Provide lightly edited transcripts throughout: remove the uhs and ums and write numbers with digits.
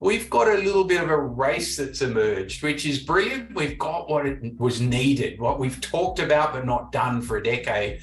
we've got a little bit of a race that's emerged, which is brilliant. We've got what it was needed, what we've talked about but not done for a decade.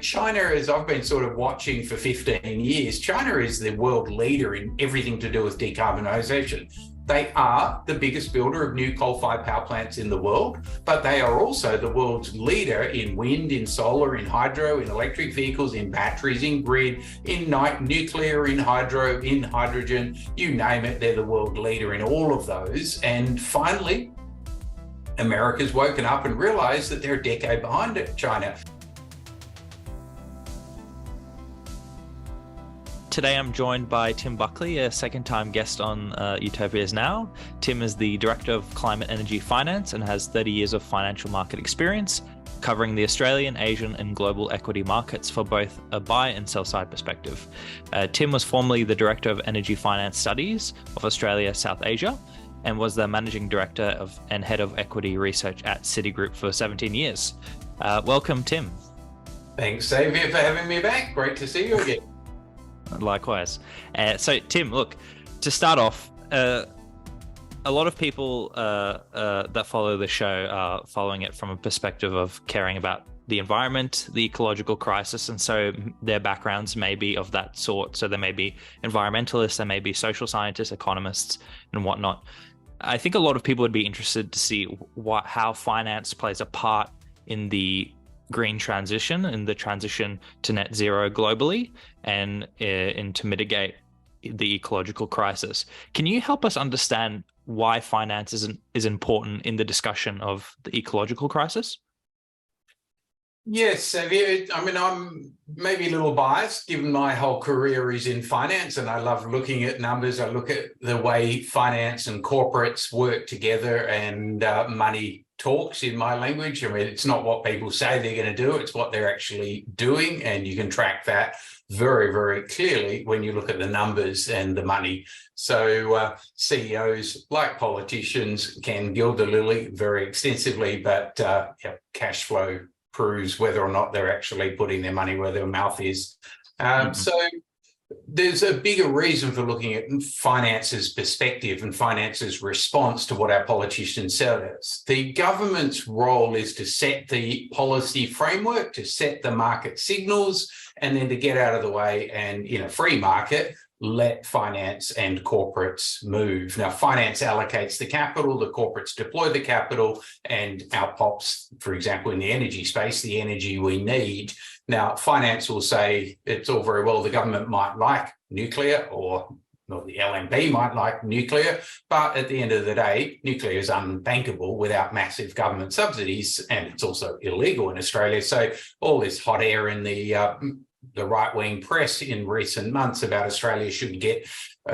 China, as I've been sort of watching for 15 years, China is the world leader in everything to do with decarbonisation. They are the biggest builder of new coal-fired power plants in the world, but they are also the world's leader in wind, in solar, in hydro, in electric vehicles, in batteries, in grid, in nuclear, in hydro, in hydrogen, you name it, they're the world leader in all of those. And finally, America's woken up and realized that they're a decade behind China. Today I'm joined by Tim Buckley, a second-time guest on Utopias Now. Tim is the Director of Climate Energy Finance and has 30 years of financial market experience, covering the Australian, Asian and global equity markets for both a buy and sell side perspective. Tim was formerly the Director of Energy Finance Studies of Australia South Asia and was the Managing Director and Head of Equity Research at Citigroup for 17 years. Welcome, Tim. Thanks, Xavier, for having me back. Great to see you again. Likewise. So, Tim, look, to start off, a lot of people that follow the show are following it from a perspective of caring about the environment, the ecological crisis, and so their backgrounds may be of that sort. So there may be environmentalists, there may be social scientists, economists, and whatnot. I think a lot of people would be interested to see how finance plays a part in the green transition and the transition to net zero globally and to mitigate the ecological crisis. Can you help us understand why finance is important in the discussion of the ecological crisis? Yes, Xavier. I mean, I'm maybe a little biased given my whole career is in finance and I love looking at numbers. I look at the way finance and corporates work together and money talks in my language. I mean, it's not what people say they're going to do, it's what they're actually doing. And you can track that very, very clearly when you look at the numbers and the money. So CEOs, like politicians, can gild the lily very extensively, but cash flow proves whether or not they're actually putting their money where their mouth is. So there's a bigger reason for looking at finance's perspective and finance's response to what our politicians tell us. The government's role is to set the policy framework, to set the market signals, and then to get out of the way and, in a free market, let finance and corporates move. Now, finance allocates the capital, the corporates deploy the capital, and outpops, for example, in the energy space, the energy we need. Now, finance will say it's all very well, the government might like nuclear or the LNP might like nuclear, but at the end of the day, nuclear is unbankable without massive government subsidies, and it's also illegal in Australia. So all this hot air in the right-wing press in recent months about Australia should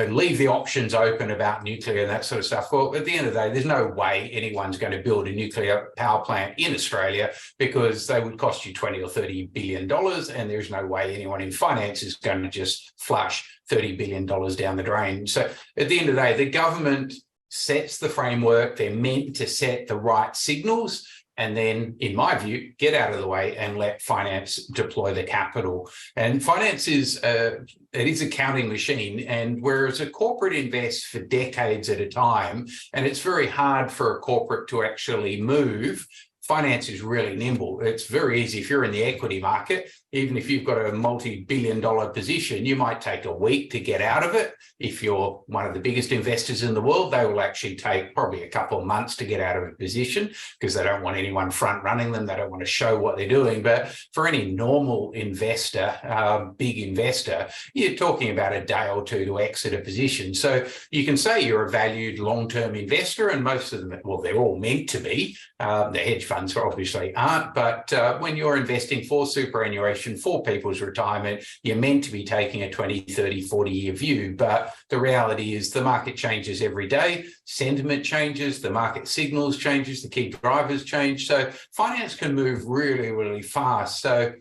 leave the options open about nuclear and that sort of stuff. Well, at the end of the day, there's no way anyone's going to build a nuclear power plant in Australia because they would cost you $20 or $30 billion, and there's no way anyone in finance is going to just flush $30 billion down the drain. So at the end of the day, the government sets the framework. They're meant to set the right signals, and then, in my view, get out of the way and let finance deploy the capital. And finance is it is a counting machine. And whereas a corporate invests for decades at a time, and it's very hard for a corporate to actually move, finance is really nimble. It's very easy. If you're in the equity market, even if you've got a multi-billion-dollar position, you might take a week to get out of it. If you're one of the biggest investors in the world, they will actually take probably a couple of months to get out of a position because they don't want anyone front-running them. They don't want to show what they're doing. But for any normal investor, big investor, you're talking about a day or two to exit a position. So you can say you're a valued long-term investor, and most of them, well, they're all meant to be. The hedge funds obviously aren't, but when you're investing for superannuation, for people's retirement, you're meant to be taking a 20, 30, 40-year view. But the reality is the market changes every day, sentiment changes, the market signals changes, the key drivers change. So finance can move really, really fast. So,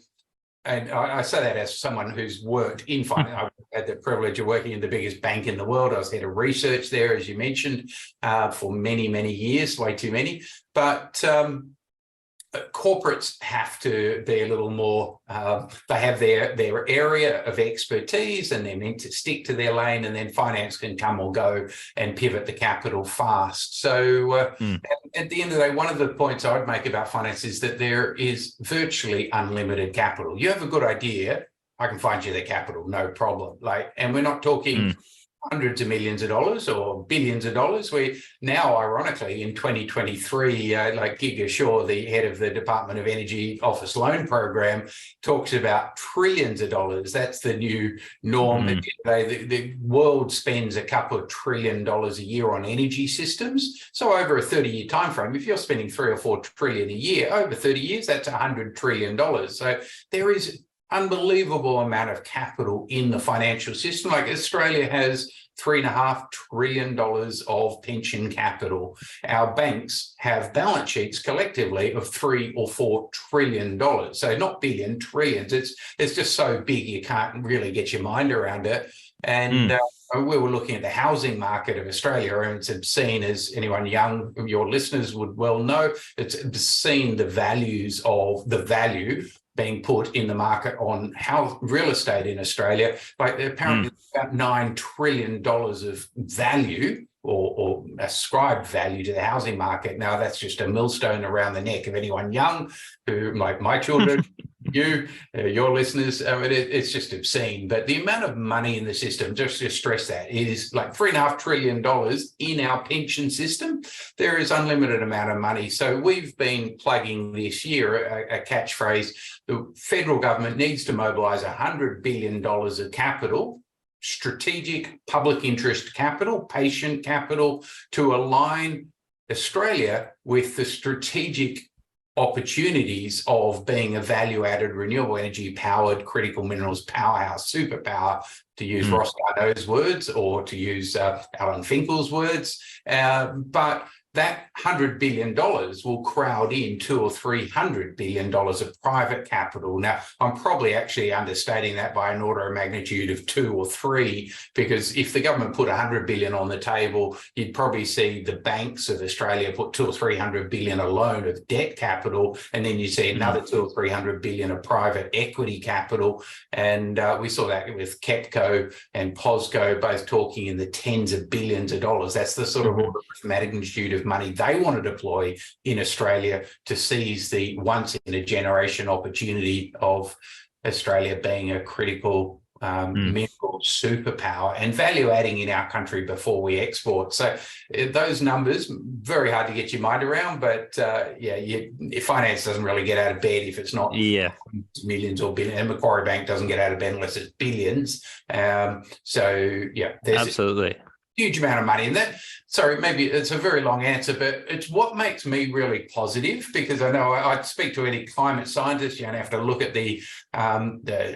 and I say that as someone who's worked in finance. I had the privilege of working in the biggest bank in the world. I was head of research there, as you mentioned, for many, many years, way too many. But corporates have to be a little more, they have their area of expertise and they're meant to stick to their lane, and then finance can come or go and pivot the capital fast. So at the end of the day, one of the points I would make about finance is that there is virtually unlimited capital. You have a good idea, I can find you the capital, no problem. And we're not talking hundreds of millions of dollars or billions of dollars. We now, ironically, in 2023, like Giga Shaw, the head of the Department of Energy Office Loan Program, talks about trillions of dollars. That's the new norm. The world spends a couple of $1 trillion a year on energy systems. So over a 30-year time frame, if you're spending 3 or 4 trillion a year, over 30 years, that's $100 trillion. So there is unbelievable amount of capital in the financial system. Like Australia has $3.5 trillion of pension capital. Our banks have balance sheets collectively of $3 or $4 trillion. So not billion, trillions. It's just so big you can't really get your mind around it. And we were looking at the housing market of Australia, and it's obscene, as anyone young, your listeners would well know, it's obscene the value being put in the market on real estate in Australia. Like apparently about $9 trillion of value or ascribed value to the housing market. Now that's just a millstone around the neck of anyone young who, like my children, your listeners. I mean, it's just obscene. But the amount of money in the system, just to stress that, it is like $3.5 trillion in our pension system. There is unlimited amount of money. So we've been plugging this year a catchphrase: the federal government needs to mobilise $100 billion of capital, strategic public interest capital, patient capital, to align Australia with the strategic opportunities of being a value-added renewable energy powered critical minerals powerhouse, superpower, to use Ross Garnaut's words, or to use Alan Finkel's words. But that $100 billion will crowd in $200 or $300 billion of private capital. Now, I'm probably actually understating that by an order of magnitude of 2 or 3, because if the government put $100 billion on the table, you'd probably see the banks of Australia put $200 or $300 billion alone of debt capital, and then you see another $200 or $300 billion of private equity capital. And we saw that with KEPCO and POSCO both talking in the tens of billions of dollars. That's the sort of order of magnitude of money they want to deploy in Australia to seize the once-in-a-generation opportunity of Australia being a critical mineral superpower and value adding in our country before we export. So those numbers, very hard to get your mind around, but finance doesn't really get out of bed if it's not millions or billions, and Macquarie Bank doesn't get out of bed unless it's billions. There's absolutely huge amount of money in that. Sorry, maybe it's a very long answer, but it's what makes me really positive, because I know I speak to any climate scientist. You don't have to look at the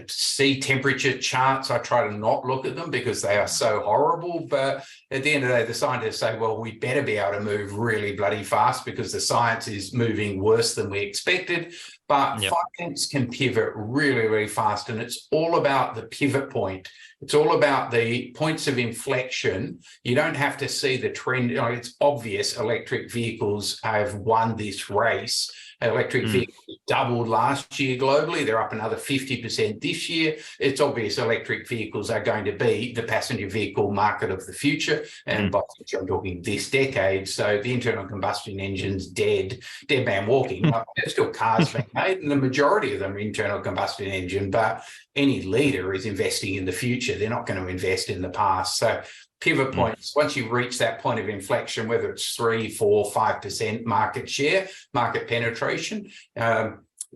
sea temperature charts. I try to not look at them because they are so horrible. But at the end of the day, the scientists say, well, we better be able to move really bloody fast because the science is moving worse than we expected. But finance can pivot really, really fast. And it's all about the pivot point. It's all about the points of inflection. You don't have to see the trend. It's obvious electric vehicles have won this race. Electric vehicles doubled last year globally. They're up another 50% this year. It's obvious electric vehicles are going to be the passenger vehicle market of the future. And by future, I'm talking this decade. So the internal combustion engine's dead man walking. There's still cars being made, and the majority of them are internal combustion engine. But any leader is investing in the future. They're not going to invest in the past. So pivot points, once you reach that point of inflection, whether it's 3, 4, 5% market share, market penetration,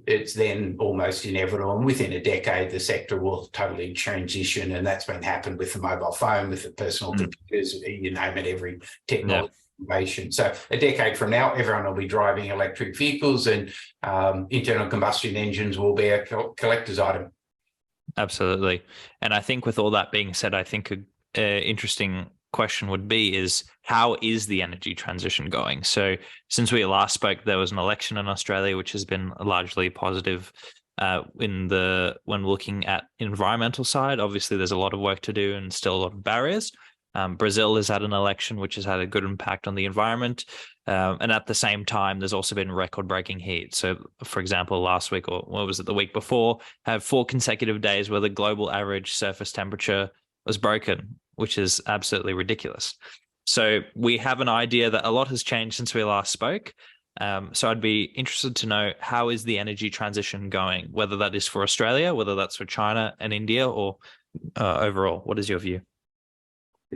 it's then almost inevitable. And within a decade, the sector will totally transition. And that's been happened with the mobile phone, with the personal computers, you name it, every technology. Innovation. So a decade from now, everyone will be driving electric vehicles, and internal combustion engines will be a collector's item. Absolutely. And I think with all that being said, I think an interesting question would be is how is the energy transition going? So since we last spoke, there was an election in Australia, which has been largely positive when looking at environmental side. Obviously, there's a lot of work to do and still a lot of barriers. Brazil has had an election which has had a good impact on the environment. And at the same time, there's also been record-breaking heat. So, for example, last week, or what was it, the week before, had 4 consecutive days where the global average surface temperature was broken, which is absolutely ridiculous. So we have an idea that a lot has changed since we last spoke. So I'd be interested to know, how is the energy transition going, whether that is for Australia, whether that's for China and India, or overall. What is your view?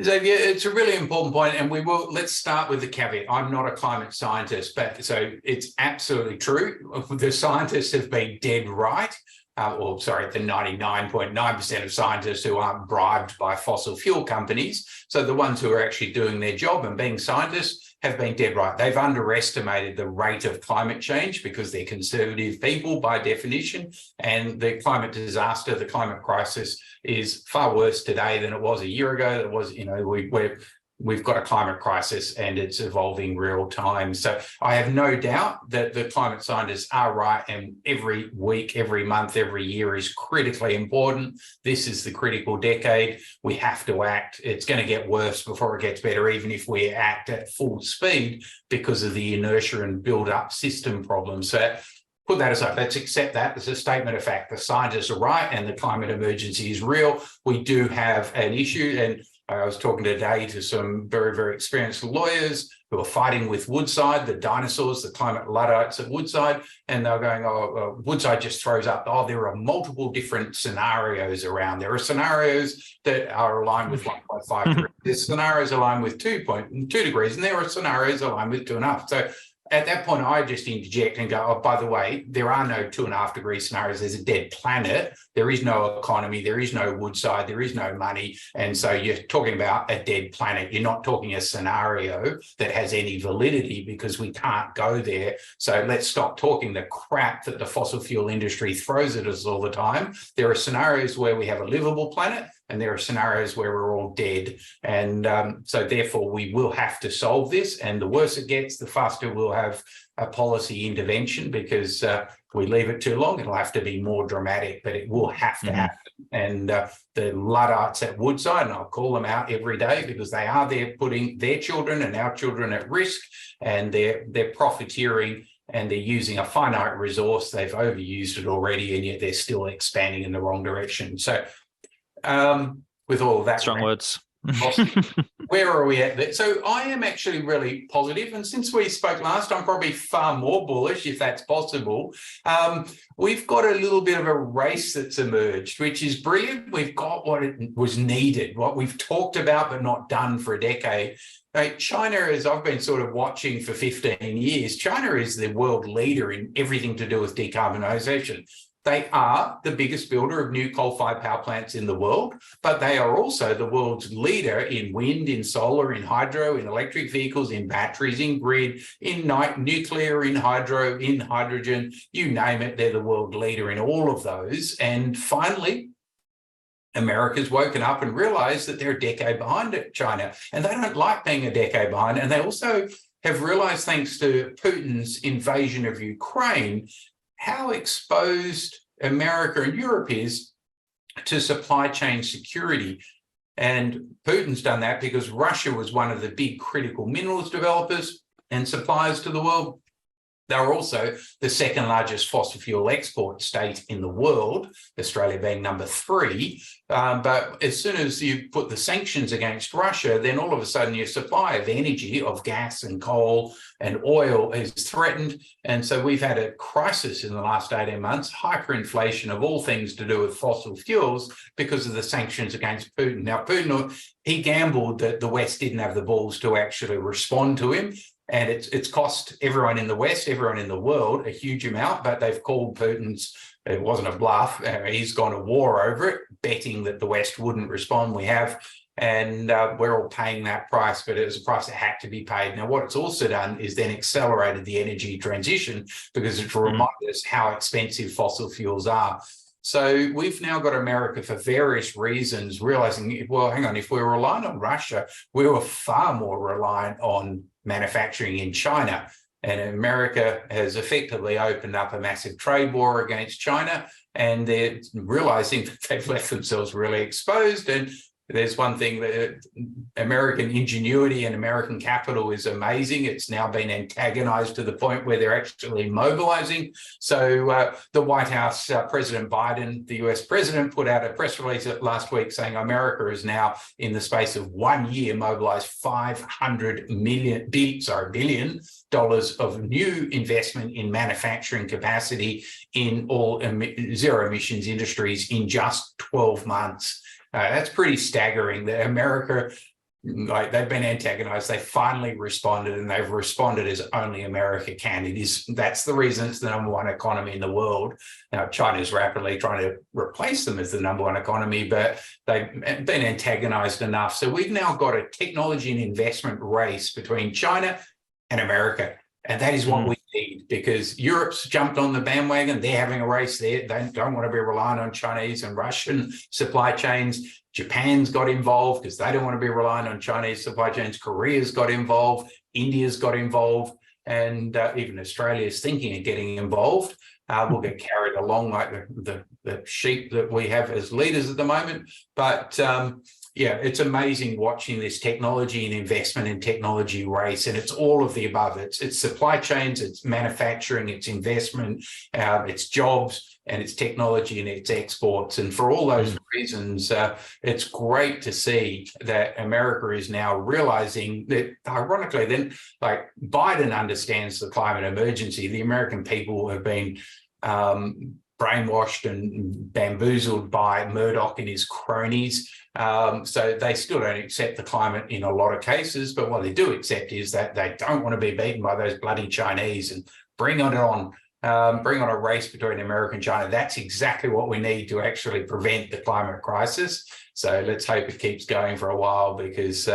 Xavier, it's a really important point, and let's start with the caveat. I'm not a climate scientist, but so it's absolutely true. The scientists have been dead right. The 99.9% of scientists who aren't bribed by fossil fuel companies. So the ones who are actually doing their job and being scientists have been dead right. They've underestimated the rate of climate change because they're conservative people by definition, and the climate disaster, the climate crisis, is far worse today than it was a year ago. It was, we've got a climate crisis and it's evolving real time. So I have no doubt that the climate scientists are right, and every week, every month, every year is critically important. This is the critical decade. We have to act. It's going to get worse before it gets better, even if we act at full speed, because of the inertia and build-up system problems. So put that aside. Let's accept that as a statement of fact. The scientists are right and the climate emergency is real. We do have an issue, and I was talking today to some very, very experienced lawyers who are fighting with Woodside, the dinosaurs, the climate Luddites at Woodside, and they're going, Woodside just throws up, there are multiple different scenarios around. There are scenarios that are aligned with 1.5 degrees. There's scenarios aligned with 2.2 degrees, and there are scenarios aligned with 2.5. So at that point, I just interject and go, by the way, there are no 2.5 degree scenarios. There's a dead planet. There is no economy. There is no Woodside. There is no money. And so you're talking about a dead planet. You're not talking a scenario that has any validity, because we can't go there. So let's stop talking the crap that the fossil fuel industry throws at us all the time. There are scenarios where we have a livable planet, and there are scenarios where we're all dead. And so therefore we will have to solve this. And the worse it gets, the faster we'll have a policy intervention, because if we leave it too long, it'll have to be more dramatic, but it will have to happen. And the Luddites at Woodside, and I'll call them out every day, because they are there putting their children and our children at risk, and they're profiteering, and they're using a finite resource. They've overused it already, and yet they're still expanding in the wrong direction. So with all of that, strong words. Where are we at? So I am actually really positive, and since we spoke last, I'm probably far more bullish, if that's possible. We've got a little bit of a race that's emerged, which is brilliant. We've got what it was needed, what we've talked about but not done for a decade. China, as I've been sort of watching for 15 years, China is the world leader in everything to do with decarbonisation. They are the biggest builder of new coal-fired power plants in the world, but they are also the world's leader in wind, in solar, in hydro, in electric vehicles, in batteries, in grid, in nuclear, in hydro, in hydrogen, you name it. They're the world leader in all of those. And finally, America's woken up and realized that they're a decade behind China, and they don't like being a decade behind. And they also have realized, thanks to Putin's invasion of Ukraine, how exposed America and Europe is to supply chain security. And Putin's done that because Russia was one of the big critical minerals developers and suppliers to the world. They're also the second largest fossil fuel export state in the world, Australia being number 3. But as soon as you put the sanctions against Russia, then all of a sudden your supply of energy, of gas and coal and oil, is threatened. And so we've had a crisis in the last 18 months, hyperinflation of all things to do with fossil fuels, because of the sanctions against Putin. Now, Putin, he gambled that the West didn't have the balls to actually respond to him. And it's cost everyone in the West, everyone in the world, a huge amount, but they've called Putin's, it wasn't a bluff, he's gone to war over it, betting that the West wouldn't respond. We have, and we're all paying that price, but it was a price that had to be paid. Now, what it's also done is then accelerated the energy transition, because it's reminded us how expensive fossil fuels are. So we've now got America, for various reasons, realizing, well, hang on, if we were reliant on Russia, we were far more reliant on manufacturing in China. And America has effectively opened up a massive trade war against China, and they're realizing that they've left themselves really exposed. And there's one thing that American ingenuity and American capital is amazing. It's now been antagonized to the point where they're actually mobilizing. So the White House, President Biden, the US president, put out a press release last week saying America is now, in the space of 1 year, mobilized $500 billion of new investment in manufacturing capacity in all zero emissions industries in just 12 months. That's pretty staggering that America, like, they've been antagonized. They finally responded, and they've responded as only America can. That's the reason it's the number one economy in the world. Now, China's rapidly trying to replace them as the number one economy, but they've been antagonized enough. So we've now got a technology and investment race between China and America. And that is what we need, because Europe's jumped on the bandwagon. They're having a race there. They don't want to be reliant on Chinese and Russian supply chains. Japan's got involved because they don't want to be reliant on Chinese supply chains. Korea's got involved. India's got involved. And even Australia's thinking of getting involved. We'll get carried along like the sheep that we have as leaders at the moment. But yeah, it's amazing watching this technology and investment in technology race, and it's all of the above. It's supply chains, it's manufacturing, it's investment, it's jobs, and it's technology and it's exports. And for all those reasons, it's great to see that America is now realizing that, ironically, then, like, Biden understands the climate emergency. The American people have been brainwashed and bamboozled by Murdoch and his cronies. So they still don't accept the climate in a lot of cases, but what they do accept is that they don't want to be beaten by those bloody Chinese and bring on a race between America and China. That's exactly what we need to actually prevent the climate crisis. So let's hope it keeps going for a while, because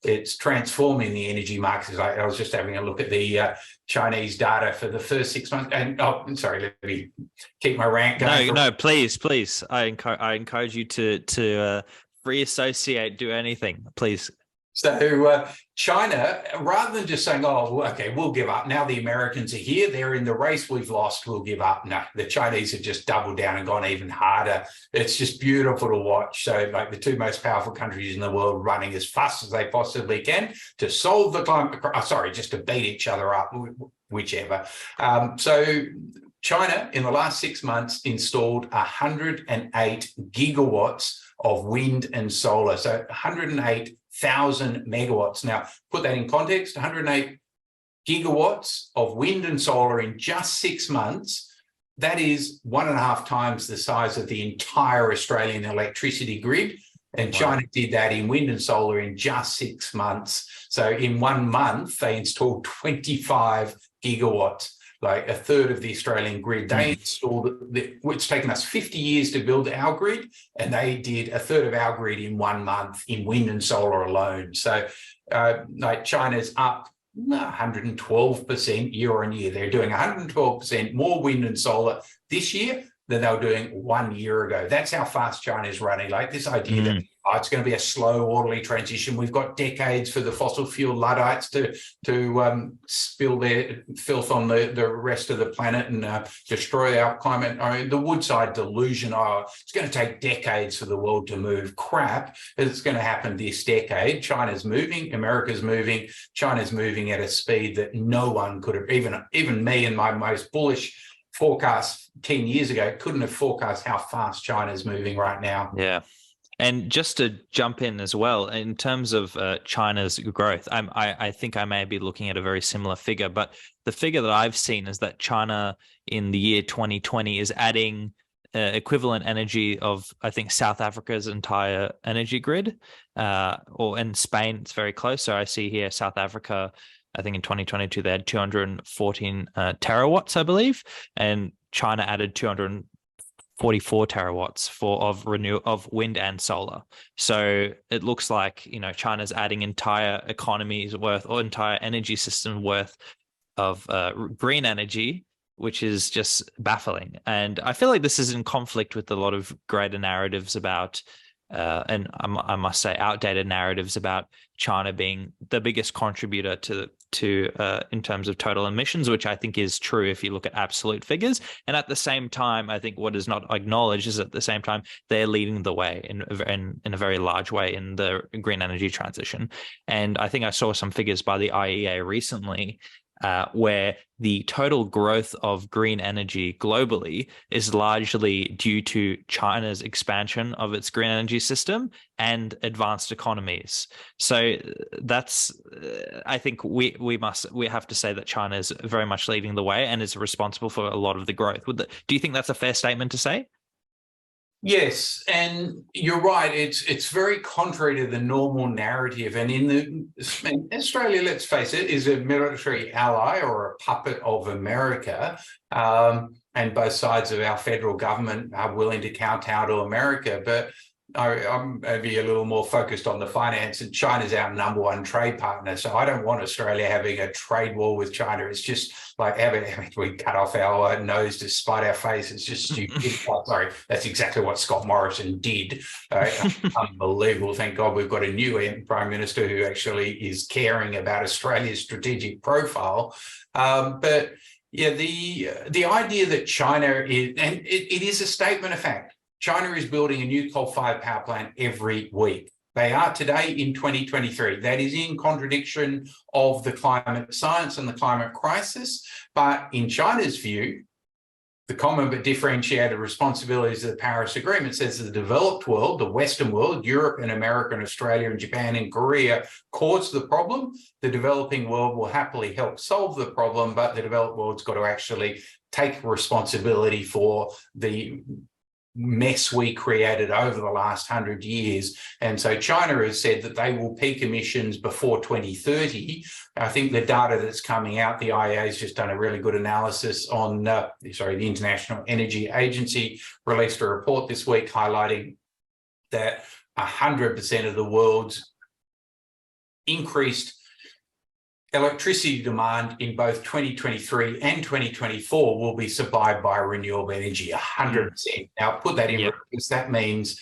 it's transforming the energy markets. I was just having a look at the Chinese data for the first 6 months. And sorry, let me keep my rant going. No, please. I encourage you to free associate, do anything, please. So China, rather than just saying, oh, okay, we'll give up. Now the Americans are here. They're in the race. We've lost. We'll give up. No, the Chinese have just doubled down and gone even harder. It's just beautiful to watch. So, like, the two most powerful countries in the world running as fast as they possibly can to solve the climate, just to beat each other up, whichever. So China, in the last 6 months, installed 108 gigawatts of wind and solar. So 108,000 megawatts. Now, put that in context, 108 gigawatts of wind and solar in just 6 months. That is 1.5 times the size of the entire Australian electricity grid. And China did that in wind and solar in just 6 months. So in 1 month, they installed 25 gigawatts, like a third of the Australian grid. They installed, it's taken us 50 years to build our grid, and they did a third of our grid in 1 month in wind and solar alone. So like, China's up 112% year on year. They're doing 112% more wind and solar this year than they were doing 1 year ago. That's how fast China's running. Like, this idea that it's going to be a slow, orderly transition. We've got decades for the fossil fuel Luddites to spill their filth on the rest of the planet and destroy our climate. I mean, the Woodside delusion, it's going to take decades for the world to move. Crap. It's going to happen this decade. China's moving. America's moving. China's moving at a speed that no one could have, even me and my most bullish forecast 10 years ago, couldn't have forecast how fast China's moving right now. Yeah. And just to jump in as well, in terms of China's growth, I think I may be looking at a very similar figure, but the figure that I've seen is that China in the year 2020 is adding equivalent energy of, I think, South Africa's entire energy grid, or in Spain, it's very close. So I see here South Africa, I think in 2022, they had 214 terawatts, I believe, and China added 244 terawatts of wind and solar. So it looks like, China's adding entire economies worth, or entire energy system worth of green energy, which is just baffling. And I feel like this is in conflict with a lot of greater narratives about and I must say, outdated narratives about China being the biggest contributor to in terms of total emissions, which I think is true if you look at absolute figures. And at the same time, I think what is not acknowledged is at the same time they're leading the way in a very large way in the green energy transition. And I think I saw some figures by the IEA recently, where the total growth of green energy globally is largely due to China's expansion of its green energy system and advanced economies. So that's, I think we have to say that China is very much leading the way and is responsible for a lot of the growth. Do you think that's a fair statement to say? Yes, and you're right. It's very contrary to the normal narrative. And in Australia, let's face it, is a military ally or a puppet of America. And both sides of our federal government are willing to kowtow to America. But I'm maybe a little more focused on the finance, and China's our number one trade partner. So I don't want Australia having a trade war with China. It's just like we cut off our nose to spite our face. It's just stupid. Sorry, that's exactly what Scott Morrison did. Unbelievable. Thank God we've got a new Prime Minister who actually is caring about Australia's strategic profile. But yeah, the idea that China is, and it is a statement of fact, China is building a new coal-fired power plant every week. They are today in 2023. That is in contradiction of the climate science and the climate crisis. But in China's view, the common but differentiated responsibilities of the Paris Agreement says that the developed world, the Western world, Europe and America and Australia and Japan and Korea caused the problem. The developing world will happily help solve the problem, but the developed world's got to actually take responsibility for the mess we created over the last 100 years. And so China has said that they will peak emissions before 2030. I think the data that's coming out, the IEA has just done a really good analysis on, the International Energy Agency released a report this week highlighting that 100% of the world's increased electricity demand in both 2023 and 2024 will be supplied by renewable energy, 100%. Now, put that in because that means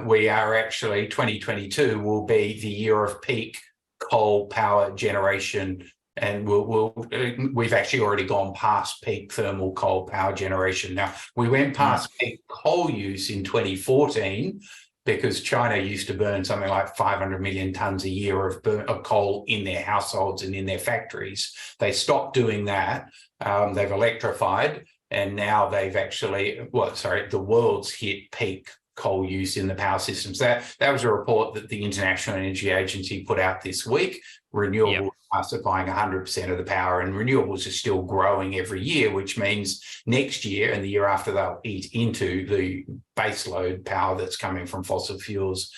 we are actually, 2022 will be the year of peak coal power generation, and we've actually already gone past peak thermal coal power generation. Now, we went past peak coal use in 2014, because China used to burn something like 500 million tonnes a year of coal in their households and in their factories. They stopped doing that. They've electrified, and now they've actually, the world's hit peak coal use in the power systems. That was a report that the International Energy Agency put out this week. Renewables are supplying 100% of the power, and renewables are still growing every year, which means next year and the year after they'll eat into the baseload power that's coming from fossil fuels.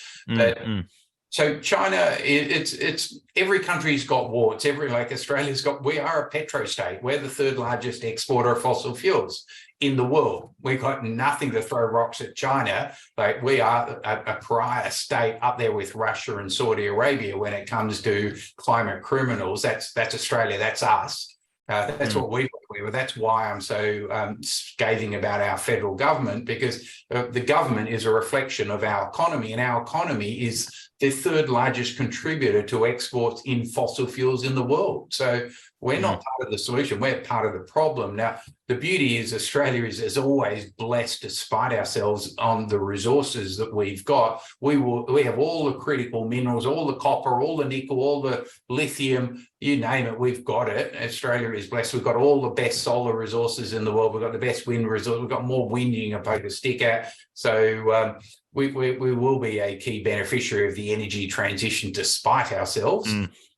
So China, it's every country's got warts. Australia's got, we are a petrostate. We're the third largest exporter of fossil fuels in the world. We've got nothing to throw rocks at China. Like, we are a pariah state up there with Russia and Saudi Arabia when it comes to climate criminals. That's Australia. That's us. That's what we do. That's why I'm so scathing about our federal government, because the government is a reflection of our economy, and our economy is the third largest contributor to exports in fossil fuels in the world. So we're not part of the solution, we're part of the problem. Now, the beauty is Australia is, as always, blessed despite ourselves on the resources that we've got. We have all the critical minerals, all the copper, all the nickel, all the lithium, you name it, we've got it. Australia is blessed. We've got all the best solar resources in the world. We've got the best wind resources. We've got more wind you can poke a stick at. So we will be a key beneficiary of the energy transition despite ourselves.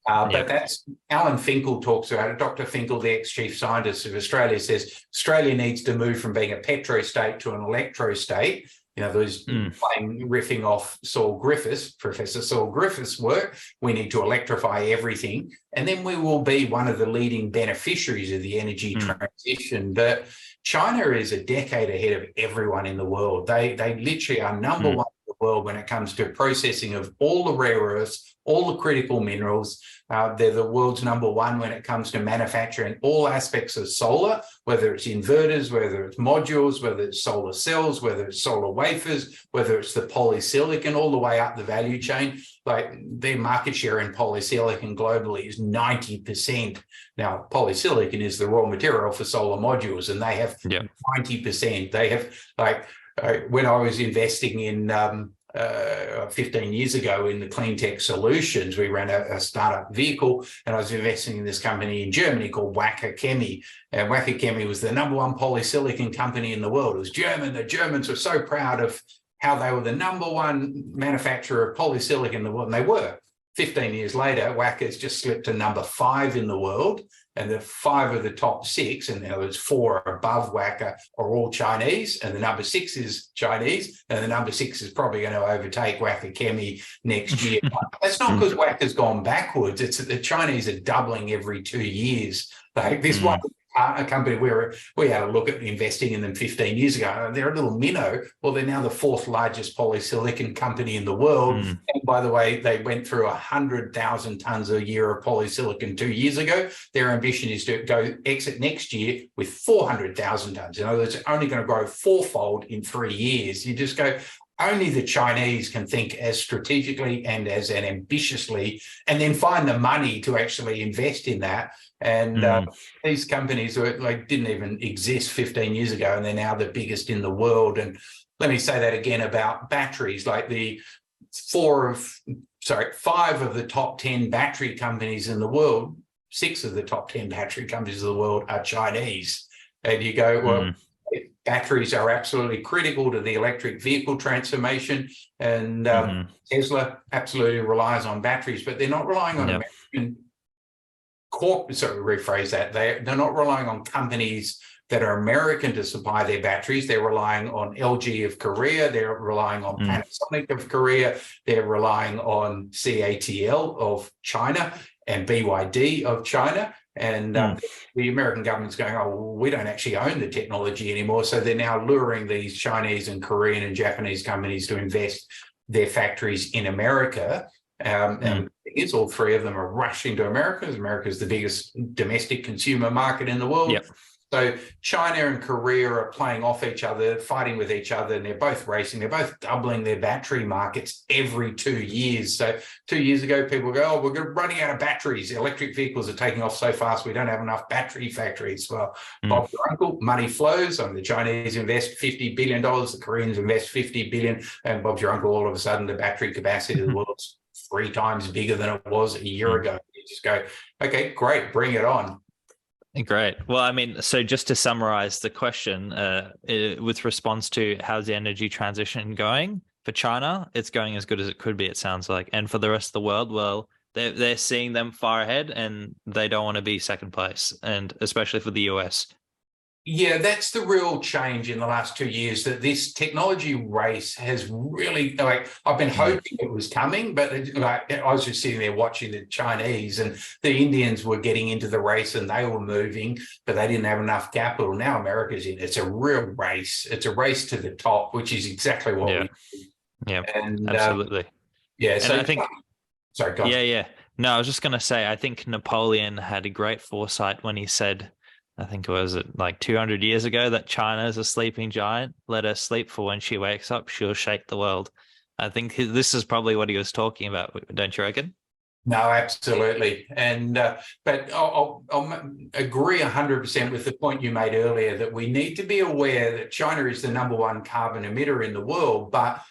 But that's, Alan Finkel talks about it. Dr. Finkel, the ex-chief scientist of Australia, says Australia needs to move from being a petrostate to an electrostate. You know, there's riffing off Professor Saul Griffiths' work. We need to electrify everything, and then we will be one of the leading beneficiaries of the energy transition. But China is a decade ahead of everyone in the world. They literally are number one in the the world when it comes to processing of all the rare earths, all the critical minerals. They're the world's #1 when it comes to manufacturing all aspects of solar, whether it's inverters, whether it's modules, whether it's solar cells, whether it's solar wafers, whether it's the polysilicon, all the way up the value chain. Like their market share in polysilicon globally is 90%. Now, polysilicon is the raw material for solar modules, and they have 90%. They have, like, when I was investing in 15 years ago in the clean tech solutions, we ran a startup vehicle, and I was investing in this company in Germany called Wacker Chemie. And Wacker Chemie was the #1 polysilicon company in the world. It was German. The Germans were so proud of how they were the #1 manufacturer of polysilicon in the world, and they were. 15 years later, Wacker's just slipped to #5 in the world, and the 5 of the top 6, and there was 4 above Wacker, are all Chinese, and the #6 is Chinese, and the #6 is probably going to overtake Wacker Chemie next year. That's not because Wacker's gone backwards. It's that the Chinese are doubling every 2 years. Like this one partner company where we had a look at investing in them 15 years ago. They're a little minnow. Well, they're now the 4th largest polysilicon company in the world. And by the way, they went through 100,000 tons a year of polysilicon 2 years ago. Their ambition is to go exit next year with 400,000 tons. In other words, it's only going to grow 4-fold in 3 years. You just go, only the Chinese can think as strategically and as ambitiously, and then find the money to actually invest in that. And these companies didn't even exist 15 years ago, and they're now the biggest in the world. And let me say that again about batteries. Like the 5 of the top 10 battery companies in the world, 6 of the top 10 battery companies in the world are Chinese. And you go, well, batteries are absolutely critical to the electric vehicle transformation, and Tesla absolutely relies on batteries, but they're not relying on American rephrase that. They're not relying on companies that are American to supply their batteries. They're relying on LG of Korea. They're relying on Panasonic of Korea. They're relying on CATL of China and BYD of China. And the American government's going, oh, well, we don't actually own the technology anymore. So they're now luring these Chinese and Korean and Japanese companies to invest their factories in America. And it's all 3 of them are rushing to America, because America is the biggest domestic consumer market in the world. So China and Korea are playing off each other, fighting with each other, and they're both racing. They're both doubling their battery markets every 2 years. So 2 years ago, people go, oh, we're running out of batteries. Electric vehicles are taking off so fast, we don't have enough battery factories. Well, Bob your uncle, money flows. The Chinese invest $50 billion, the Koreans invest $50 billion, and Bob's your uncle, all of a sudden, the battery capacity of the world's 3 times bigger than it was a year ago. You just go, okay, great, bring it on. Great. Well, I mean, so just to summarize the question, with response to how's the energy transition going for China, it's going as good as it could be, it sounds like. And for the rest of the world, well, they're seeing them far ahead, and they don't want to be second place, and especially for the US. Yeah, that's the real change in the last 2 years, that this technology race has really, I've been hoping it was coming, but I was just sitting there watching the Chinese, and the Indians were getting into the race and they were moving, but they didn't have enough capital. Now America's in. It's a real race. It's a race to the top, which is exactly what we do. Yeah, and, absolutely. So I think, sorry, go on. No, I was just going to say, I think Napoleon had a great foresight when he said, I think it was like 200 years ago, that China is a sleeping giant. Let her sleep, for when she wakes up, she'll shake the world. I think this is probably what he was talking about, don't you reckon? No, absolutely. And but I'll agree 100% with the point you made earlier, that we need to be aware that China is the #1 carbon emitter in the world, but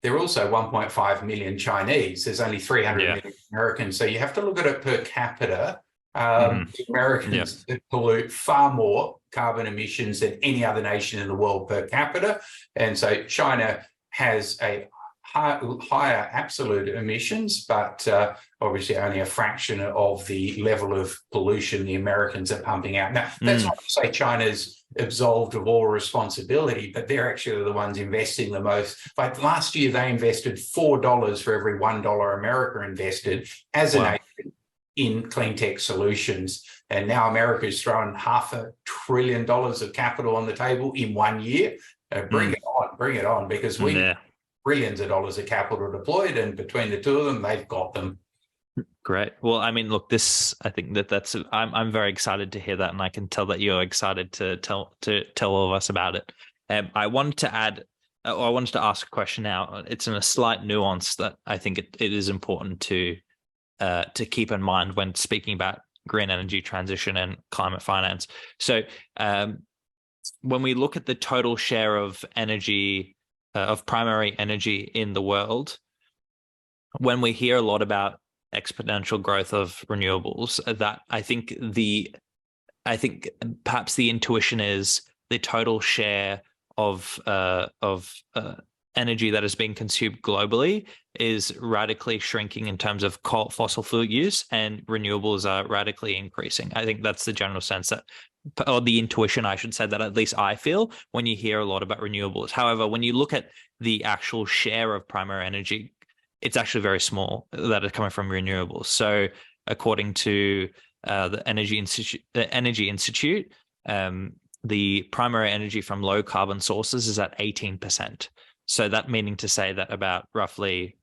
there are also 1.5 million Chinese. There's only 300 million Americans. So you have to look at it per capita. The Americans pollute far more carbon emissions than any other nation in the world per capita. And so China has a higher absolute emissions, but obviously only a fraction of the level of pollution the Americans are pumping out. Now, that's not to say China's absolved of all responsibility, but they're actually the ones investing the most. Like last year, they invested $4 for every $1 America invested as a nation in clean tech solutions. And now America's thrown $500 billion of capital on the table in 1 year. Bring it on, because we trillions of dollars of capital deployed, and between the two of them, they've got them. Great. Well, I mean, look, I think that's I'm very excited to hear that, and I can tell that you're excited to tell all of us about it. I wanted to ask a question now. It's in a slight nuance that I think it is important to keep in mind when speaking about green energy transition and climate finance. So, when we look at the total share of energy, of primary energy in the world, when we hear a lot about exponential growth of renewables, that I think perhaps the intuition is the total share of energy that is being consumed globally is radically shrinking in terms of fossil fuel use, and renewables are radically increasing. I think that's the general sense that, or the intuition, I should say, that at least I feel when you hear a lot about renewables. However, when you look at the actual share of primary energy, it's actually very small that are coming from renewables. So according to the Energy Institute, the primary energy from low carbon sources is at 18%. So that meaning to say that about roughly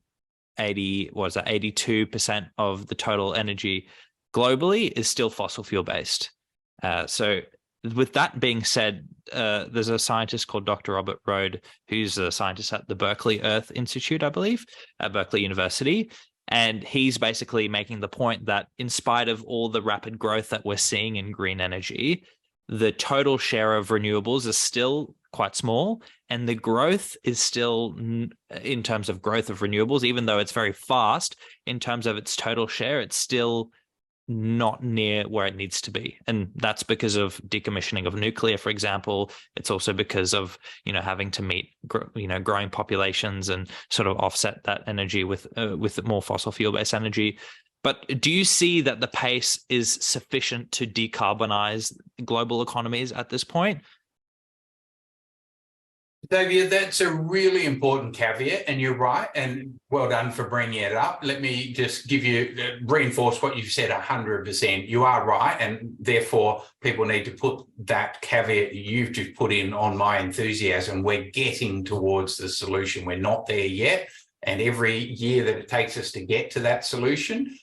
82% of the total energy globally is still fossil fuel based. So with that being said, there's a scientist called Dr. Robert Rode, who's a scientist at the Berkeley Earth Institute, I believe, at Berkeley University. And he's basically making the point that in spite of all the rapid growth that we're seeing in green energy, the total share of renewables is still quite small. And the growth is still, in terms of growth of renewables, even though it's very fast, in terms of its total share, it's still not near where it needs to be. And that's because of decommissioning of nuclear, for example. It's also because of, having to meet, growing populations and sort of offset that energy with more fossil fuel based energy. But do you see that the pace is sufficient to decarbonize global economies at this point? Xavier, that's a really important caveat, and you're right, and well done for bringing it up. Let me just reinforce what you've said 100%. You are right, and therefore people need to put that caveat you've just put in on my enthusiasm. We're getting towards the solution. We're not there yet, and every year that it takes us to get to that solution,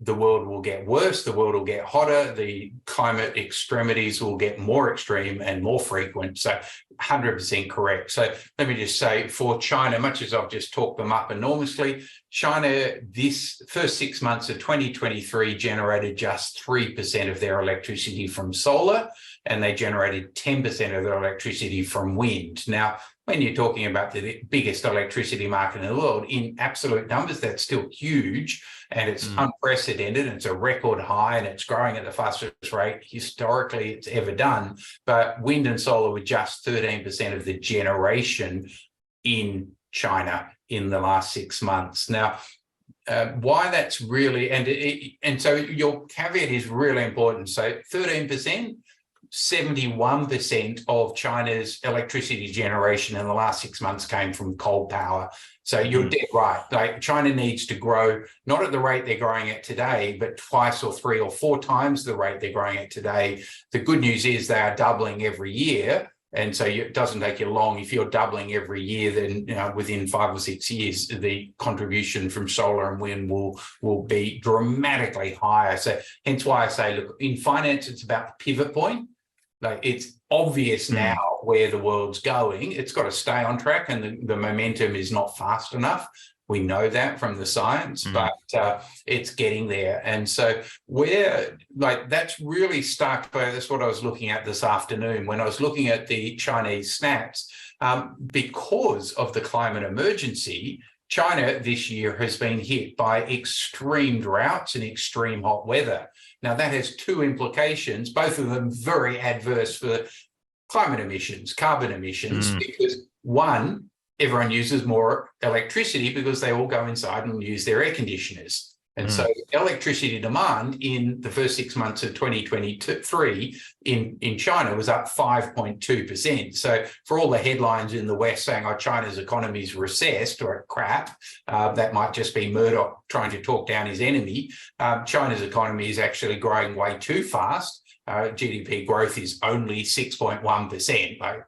the world will get worse, the world will get hotter, the climate extremities will get more extreme and more frequent. So 100% correct. So let me just say, for China, much as I've just talked them up enormously, China, this first 6 months of 2023 generated just 3% of their electricity from solar, and they generated 10% of their electricity from wind. Now, when you're talking about the biggest electricity market in the world, in absolute numbers, that's still huge, and it's unprecedented. It's a record high, and it's growing at the fastest rate historically it's ever done. But wind and solar were just 13% of the generation in China in the last 6 months. Now, why that's really, and so your caveat is really important. So 13%. 71% of China's electricity generation in the last 6 months came from coal power. So you're dead right. Like, China needs to grow, not at the rate they're growing at today, but twice or 3 or 4 times the rate they're growing at today. The good news is they are doubling every year. And so it doesn't take you long. If you're doubling every year, then within 5 or 6 years, the contribution from solar and wind will be dramatically higher. So hence why I say, look, in finance, it's about the pivot point. Like, it's obvious now where the world's going. It's got to stay on track, and the momentum is not fast enough. We know that from the science, but it's getting there. And so that's really stark. That's what I was looking at this afternoon when I was looking at the Chinese snaps. Because of the climate emergency, China this year has been hit by extreme droughts and extreme hot weather. Now, that has 2 implications, both of them very adverse for climate emissions, carbon emissions, because one, everyone uses more electricity because they all go inside and use their air conditioners. And so electricity demand in the first 6 months of 2023 in China was up 5.2%. So for all the headlines in the West saying, oh, China's economy's recessed or crap, that might just be Murdoch trying to talk down his enemy. China's economy is actually growing way too fast. GDP growth is only 6.1%. Like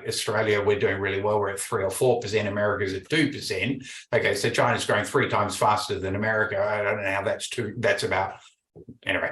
Australia, we're doing really well. We're at 3 or 4%. America's at 2%. Okay, so China's growing 3 times faster than America. I don't know how that's about. Anyway,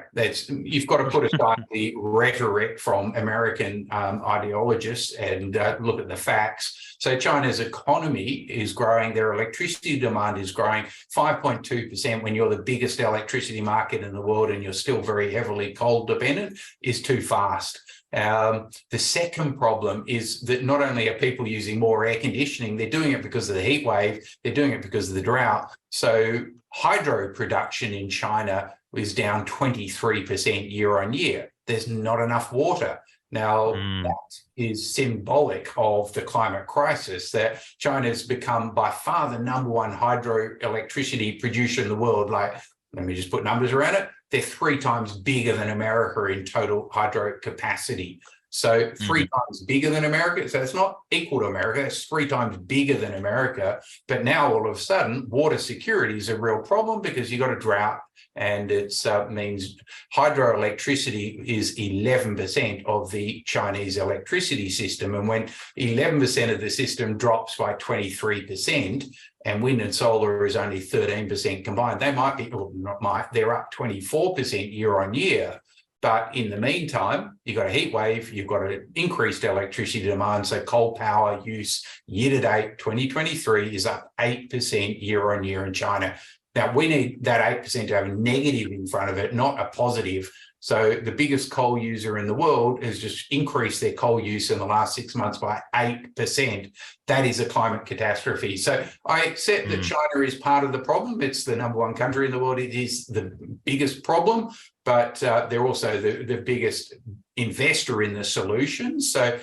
you've got to put aside the rhetoric from American ideologists and look at the facts. So China's economy is growing. Their electricity demand is growing 5.2% when you're the biggest electricity market in the world and you're still very heavily coal dependent, is too fast. The second problem is that not only are people using more air conditioning, they're doing it because of the heat wave, they're doing it because of the drought. So hydro production in China is down 23% year on year. There's not enough water. Now, that is symbolic of the climate crisis, that China's become by far the #1 hydroelectricity producer in the world. Like, let me just put numbers around it. They're 3 times bigger than America in total hydro capacity. So 3 times bigger than America. So it's not equal to America. It's 3 times bigger than America. But now all of a sudden, water security is a real problem because you've got a drought, and it means hydroelectricity is 11% of the Chinese electricity system. And when 11% of the system drops by 23%, and wind and solar is only 13% combined, they might be, or not might, they're up 24% year on year. But in the meantime, you've got a heat wave, you've got an increased electricity demand. So coal power use year to date, 2023, is up 8% year on year in China. Now, we need that 8% to have a negative in front of it, not a positive. So the biggest coal user in the world has just increased their coal use in the last 6 months by 8%. That is a climate catastrophe. So I accept that China is part of the problem. It's the #1 country in the world. It is the biggest problem, but they're also the biggest investor in the solution. So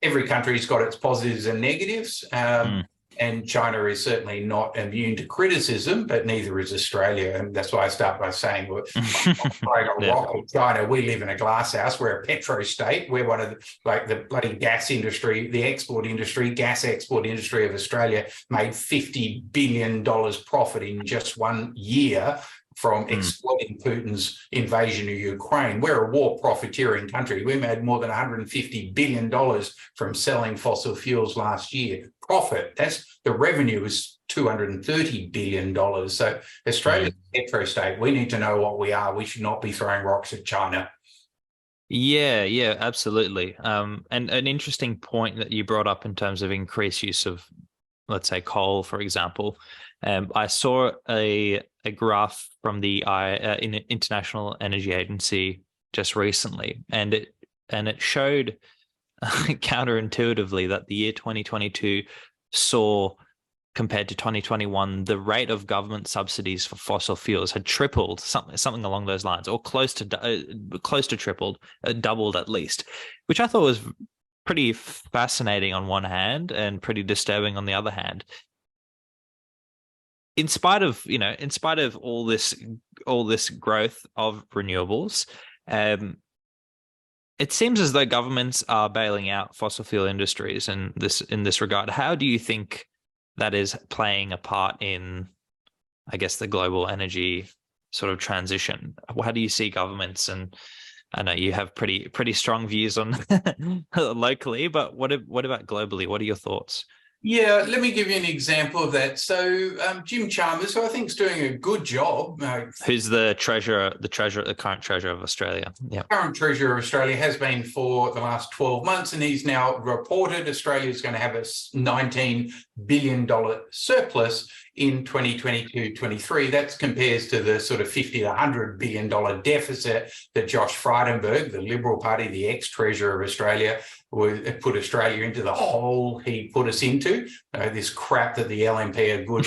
every country's got its positives and negatives. And China is certainly not immune to criticism, but neither is Australia. And that's why I start by saying, we're throwing a rock at China. We live in a glass house. We're a petro state. We're one of the bloody gas industry, the export industry, gas export industry of Australia made $50 billion profit in just 1 year from exploiting Putin's invasion of Ukraine. We're a war profiteering country. We made more than $150 billion from selling fossil fuels last year. Profit, the revenue is $230 billion. So Australia's a petro state. We need to know what we are. We should not be throwing rocks at China. Yeah, absolutely. And an interesting point that you brought up in terms of increased use of, let's say, coal, for example. I saw a graph from the International Energy Agency just recently, and it showed counterintuitively that the year 2022 saw, compared to 2021, the rate of government subsidies for fossil fuels had tripled, something along those lines, or close to tripled, doubled at least, which I thought was pretty fascinating on one hand and pretty disturbing on the other hand. In spite of all this growth of renewables, it seems as though governments are bailing out fossil fuel industries in this regard. How do you think that is playing a part in, I guess, the global energy sort of transition? How do you see governments? And I know you have pretty strong views on locally, but what about globally? What are your thoughts? Yeah, let me give you an example of that. So Jim Chalmers, who I think is doing a good job. Who's the current treasurer of Australia? Yeah. Current treasurer of Australia has been for the last 12 months, and he's now reported Australia is going to have a $19 billion surplus in 2022-23. That compares to the sort of $50 to $100 billion deficit that Josh Frydenberg, the Liberal Party, the ex-treasurer of Australia, put Australia into, the hole he put us into. This crap that the LNP are good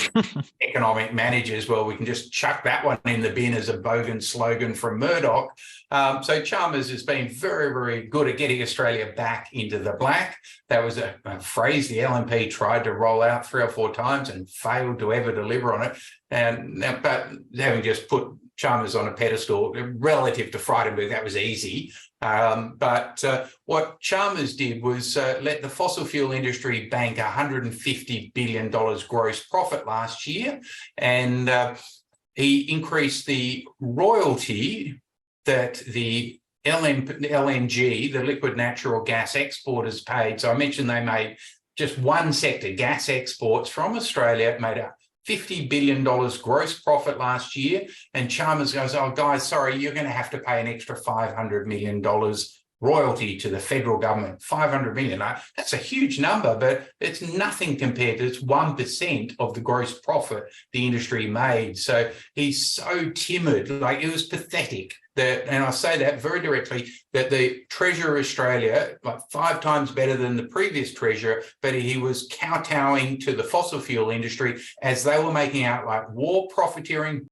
economic managers. Well, we can just chuck that one in the bin as a bogan slogan from Murdoch. So Chalmers has been very, very good at getting Australia back into the black. That was a phrase the LNP tried to roll out 3 or 4 times and failed to ever deliver on it. But having just put Chalmers on a pedestal relative to Frydenberg, that was easy. But what Chalmers did was let the fossil fuel industry bank $150 billion gross profit last year. And he increased the royalty that the LNG, the liquid natural gas exporters, paid. So I mentioned they made just one sector, gas exports from Australia, made a $50 billion gross profit last year. And Chalmers goes, oh, guys, sorry, you're going to have to pay an extra $500 million royalty to the federal government. 500 million. That's a huge number, but it's nothing compared to, it's 1% of the gross profit the industry made. So he's so timid, like it was pathetic. That, and I say that very directly, that the Treasurer of Australia, like 5 times better than the previous Treasurer, but he was kowtowing to the fossil fuel industry as they were making out like war profiteering.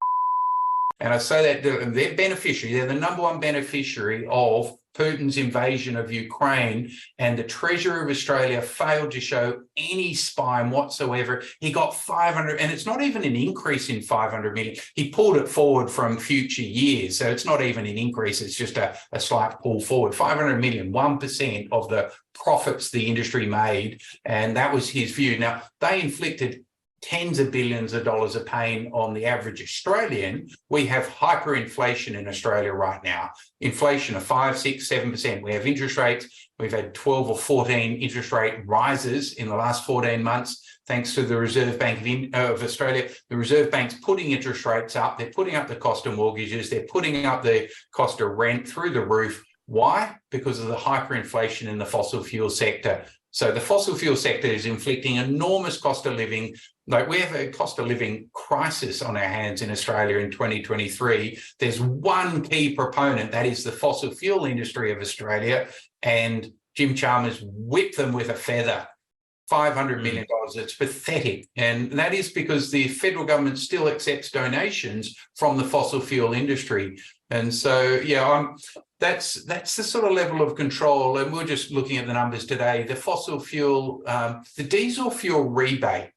And I say that they're beneficiary, they're the number one beneficiary of Putin's invasion of Ukraine, and the Treasurer of Australia failed to show any spine whatsoever. He got 500, and it's not even an increase in 500 million. He pulled it forward from future years. So it's not even an increase. It's just a slight pull forward. 500 million, 1% of the profits the industry made. And that was his view. Now, they inflicted tens of billions of dollars of pain on the average Australian. We have hyperinflation in Australia right now. Inflation of 5, 6, 7%. We have interest rates. We've had 12 or 14 interest rate rises in the last 14 months, thanks to the Reserve Bank of Australia. The Reserve Bank's putting interest rates up. They're putting up the cost of mortgages. They're putting up the cost of rent through the roof. Why? Because of the hyperinflation in the fossil fuel sector. So the fossil fuel sector is inflicting enormous cost of living. Like, we have a cost of living crisis on our hands in Australia in 2023. There's one key proponent, that is the fossil fuel industry of Australia, and Jim Chalmers whipped them with a feather. $500 million. It's pathetic. And that is because the federal government still accepts donations from the fossil fuel industry. And so, yeah, that's the sort of level of control. And we're just looking at the numbers today. The fossil fuel, the diesel fuel rebate,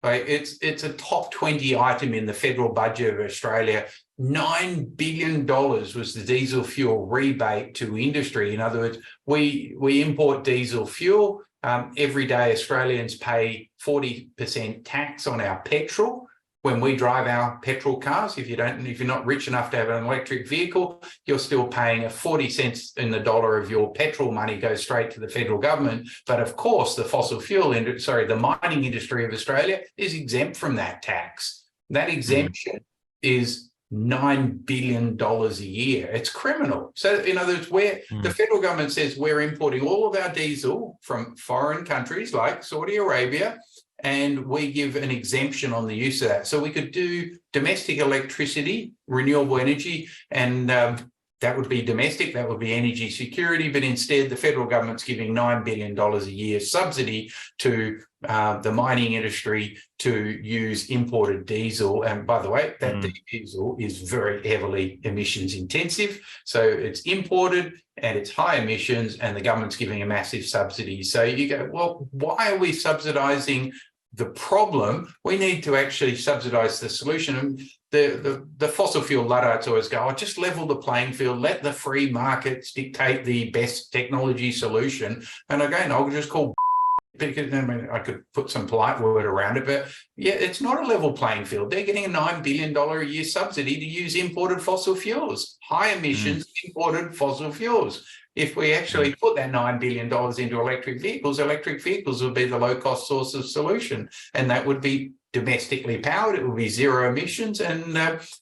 right? It's a top 20 item in the federal budget of Australia. $9 billion was the diesel fuel rebate to industry. In other words, we import diesel fuel. Every day Australians pay 40% tax on our petrol when we drive our petrol cars. If you're not rich enough to have an electric vehicle, you're still paying 40 cents in the dollar of your petrol money goes straight to the federal government. But of course, the mining industry of Australia is exempt from that tax. That exemption is $9 billion a year. It's criminal. So in other words, the federal government says we're importing all of our diesel from foreign countries like Saudi Arabia, and we give an exemption on the use of that. So we could do domestic electricity, renewable energy, and that would be domestic, that would be energy security, but instead the federal government's giving $9 billion a year subsidy to the mining industry to use imported diesel. And by the way, that diesel is very heavily emissions intensive. So it's imported and it's high emissions, and the government's giving a massive subsidy. So you go, well, why are we subsidizing the problem? We need to actually subsidize the solution. And the fossil fuel Luddites always go, oh, just level the playing field, let the free markets dictate the best technology solution. And again, I'll just call, because I could put some polite word around it, but yeah, it's not a level playing field. They're getting a $9 billion a year subsidy to use imported fossil fuels, high emissions imported fossil fuels. If we actually put that $9 billion into electric vehicles would be the low-cost source of solution, and that would be domestically powered. It would be zero emissions, and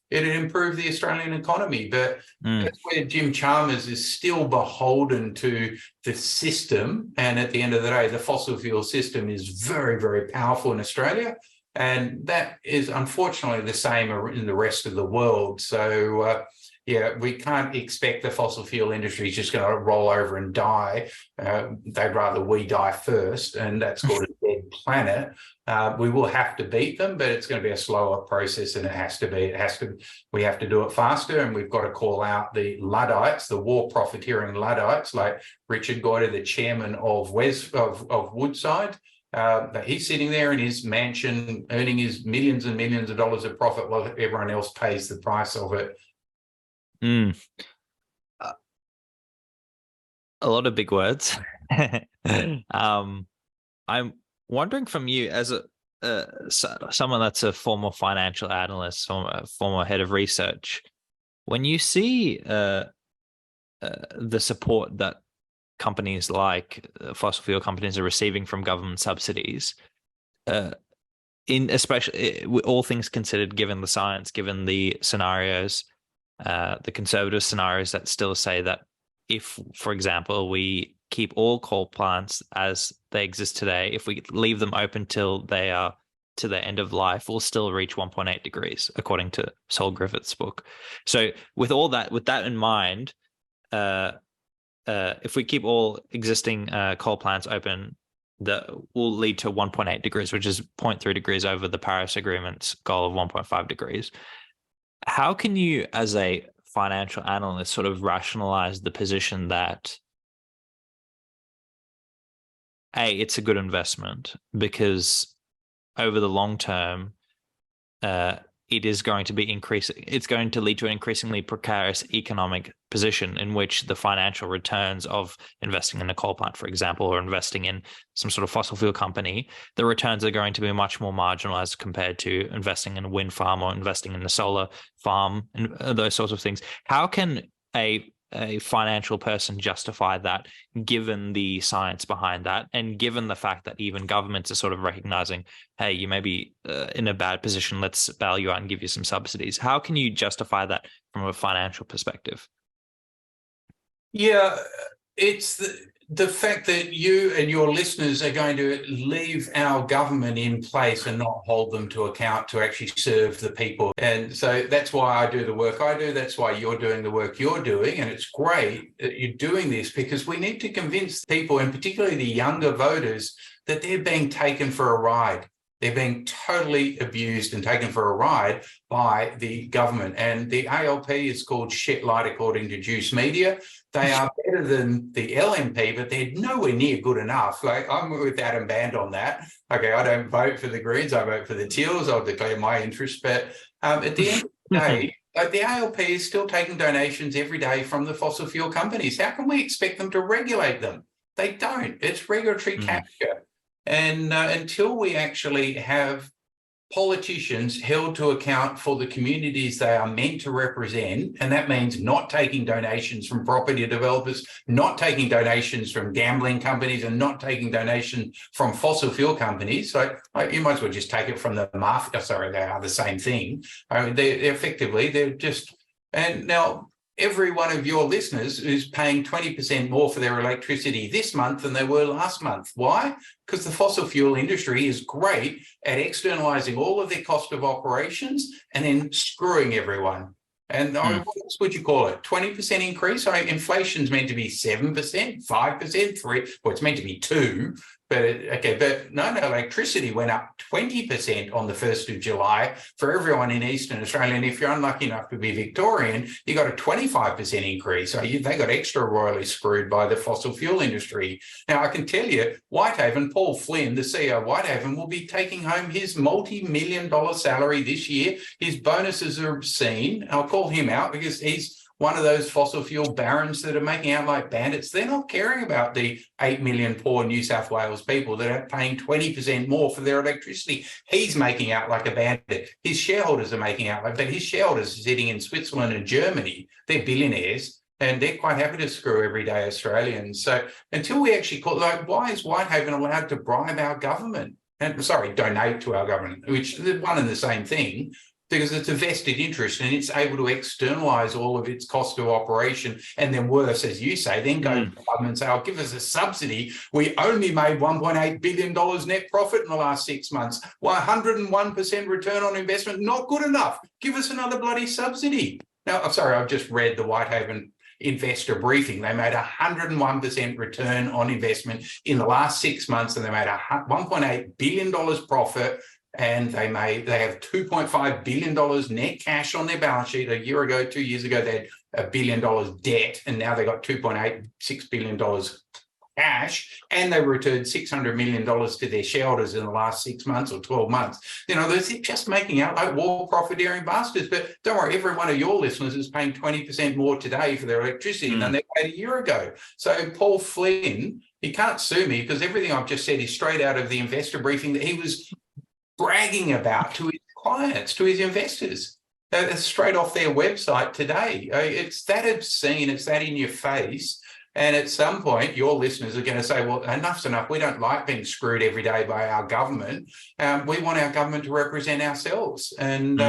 it'd improve the Australian economy. But that's where Jim Chalmers is still beholden to the system. And at the end of the day, the fossil fuel system is very, very powerful in Australia. And that is unfortunately the same in the rest of the world. So, yeah, we can't expect the fossil fuel industry is just going to roll over and die. They'd rather we die first, and that's called a dead planet. We will have to beat them, but it's going to be a slower process, and we have to do it faster, and we've got to call out the Luddites, the war profiteering Luddites, like Richard Goyder, the chairman of Woodside. He's sitting there in his mansion earning his millions and millions of dollars of profit while everyone else pays the price of it. A lot of big words. I'm wondering from you, as someone that's a former financial analyst, former head of research, when you see the support that companies like fossil fuel companies are receiving from government subsidies, in especially all things considered, given the science, given the scenarios, the conservative scenarios that still say that if, for example, we keep all coal plants as they exist today, if we leave them open till they are to the end of life, we'll still reach 1.8 degrees, according to Sol Griffith's book. So with that in mind, if we keep all existing coal plants open, that will lead to 1.8 degrees, which is 0.3 degrees over the Paris Agreement's goal of 1.5 degrees. How can you, as a financial analyst, sort of rationalize the position that it's a good investment because over the long term, it is going to be it's going to lead to an increasingly precarious economic position in which the financial returns of investing in a coal plant, for example, or investing in some sort of fossil fuel company, the returns are going to be much more marginalized compared to investing in a wind farm or investing in a solar farm and those sorts of things. How can a financial person justify that, given the science behind that, and given the fact that even governments are sort of recognizing, hey, you may be in a bad position, let's bail you out and give you some subsidies? How can you justify that from a financial perspective? Yeah, it's the fact that you and your listeners are going to leave our government in place and not hold them to account to actually serve the people. And so that's why I do the work I do. That's why you're doing the work you're doing. And it's great that you're doing this because we need to convince people, and particularly the younger voters, that they're being taken for a ride. They're being totally abused and taken for a ride by the government. And the ALP is called shit light, according to Juice Media. They are better than the LNP, but they're nowhere near good enough. Like, I'm with Adam Band on that. Okay, I don't vote for the Greens. I vote for the Teals. I'll declare my interest. But at the end of the day, the ALP is still taking donations every day from the fossil fuel companies. How can we expect them to regulate them? They don't. It's regulatory capture. And until we actually have politicians held to account for the communities they are meant to represent, and that means not taking donations from property developers, not taking donations from gambling companies, and not taking donations from fossil fuel companies. So you might as well just take it from the mafia. Sorry, they are the same thing. I mean, they're just, and now every one of your listeners is paying 20% more for their electricity this month than they were last month. Why? Because the fossil fuel industry is great at externalizing all of their cost of operations and then screwing everyone. And what else would you call it? 20% increase? I mean, inflation's meant to be 7%, 5%, 3%. Well, it's meant to be 2%. But no, electricity went up 20% on the 1st of July for everyone in Eastern Australia. And if you're unlucky enough to be Victorian, you got a 25% increase. So they got extra royally screwed by the fossil fuel industry. Now, I can tell you, Whitehaven, Paul Flynn, the CEO of Whitehaven, will be taking home his multi-million-dollar salary this year. His bonuses are obscene. I'll call him out because he's one of those fossil fuel barons that are making out like bandits. They're not caring about the 8 million poor New South Wales people that are paying 20% more for their electricity. He's making out like a bandit. His shareholders are making out like, but his shareholders are sitting in Switzerland and Germany. They're billionaires and they're quite happy to screw everyday Australians. So until we actually call, like, why is Whitehaven allowed to bribe our government? And sorry, donate to our government, which is one and the same thing, because it's a vested interest and it's able to externalize all of its cost of operation. And then worse, as you say, then go to the government and say, oh, give us a subsidy. We only made $1.8 billion net profit in the last 6 months. 101% return on investment, not good enough. Give us another bloody subsidy. Now, I'm sorry, I've just read the Whitehaven investor briefing. They made 101% return on investment in the last 6 months, and they made $1.8 billion profit. And they have $2.5 billion net cash on their balance sheet. A year ago, 2 years ago, they had $1 billion debt, and now they got $2.86 billion cash, and they returned $600 million to their shareholders in the last 6 months or 12 months. You know, they're just making out like war profiteering bastards. But don't worry, every one of your listeners is paying 20% more today for their electricity than they paid a year ago. So Paul Flynn, he can't sue me because everything I've just said is straight out of the investor briefing that he was bragging about to his clients, to his investors. It's straight off their website today. It's that obscene. It's that in your face. And at some point, your listeners are going to say, well, enough's enough. We don't like being screwed every day by our government. We want our government to represent ourselves. And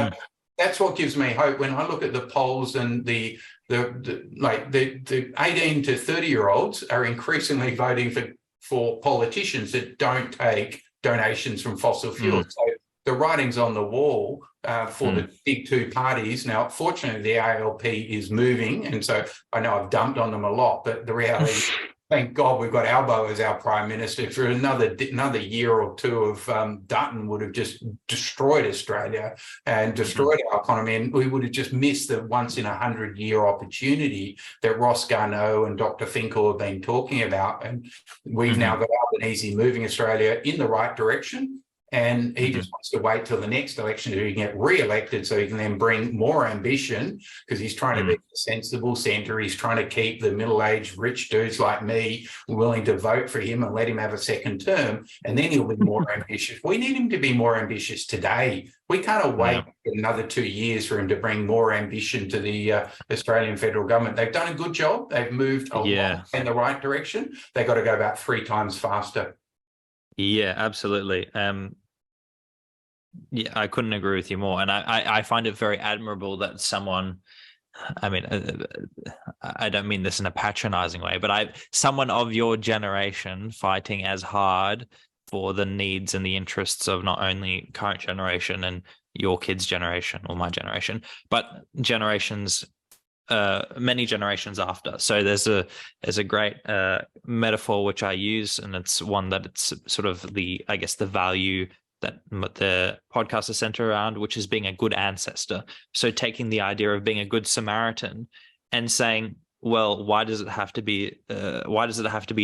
that's what gives me hope when I look at the polls, and the 18 to 30-year-olds are increasingly voting for politicians that don't take donations from fossil fuels. So the writing's on the wall for the big two parties. Now, fortunately, the ALP is moving, and so I know I've dumped on them a lot, but the reality, thank God we've got Albo as our Prime Minister. For another year or two of Dutton would have just destroyed Australia and destroyed our economy, and we would have just missed the once-in-a-100-year opportunity that Ross Garnaut and Dr. Finkel have been talking about. And we've now got Albanese moving Australia in the right direction. And he just wants to wait till the next election so he can get re-elected, so he can then bring more ambition, because he's trying to be a sensible centre. He's trying to keep the middle-aged rich dudes like me willing to vote for him and let him have a second term, and then he'll be more ambitious. We need him to be more ambitious today. We can't wait another 2 years for him to bring more ambition to the Australian federal government. They've done a good job. They've moved a lot in the right direction. They've got to go about 3 times faster. Yeah, absolutely. Yeah, I couldn't agree with you more. And I find it very admirable that someone, I mean, I don't mean this in a patronizing way, but someone of your generation fighting as hard for the needs and the interests of not only current generation and your kids' generation or my generation, but generations, many generations after. So there's a great metaphor which I use, and it's one that it's sort of the value that the podcast is centered around, which is being a good ancestor. So taking the idea of being a good Samaritan and saying, well, why does it have to be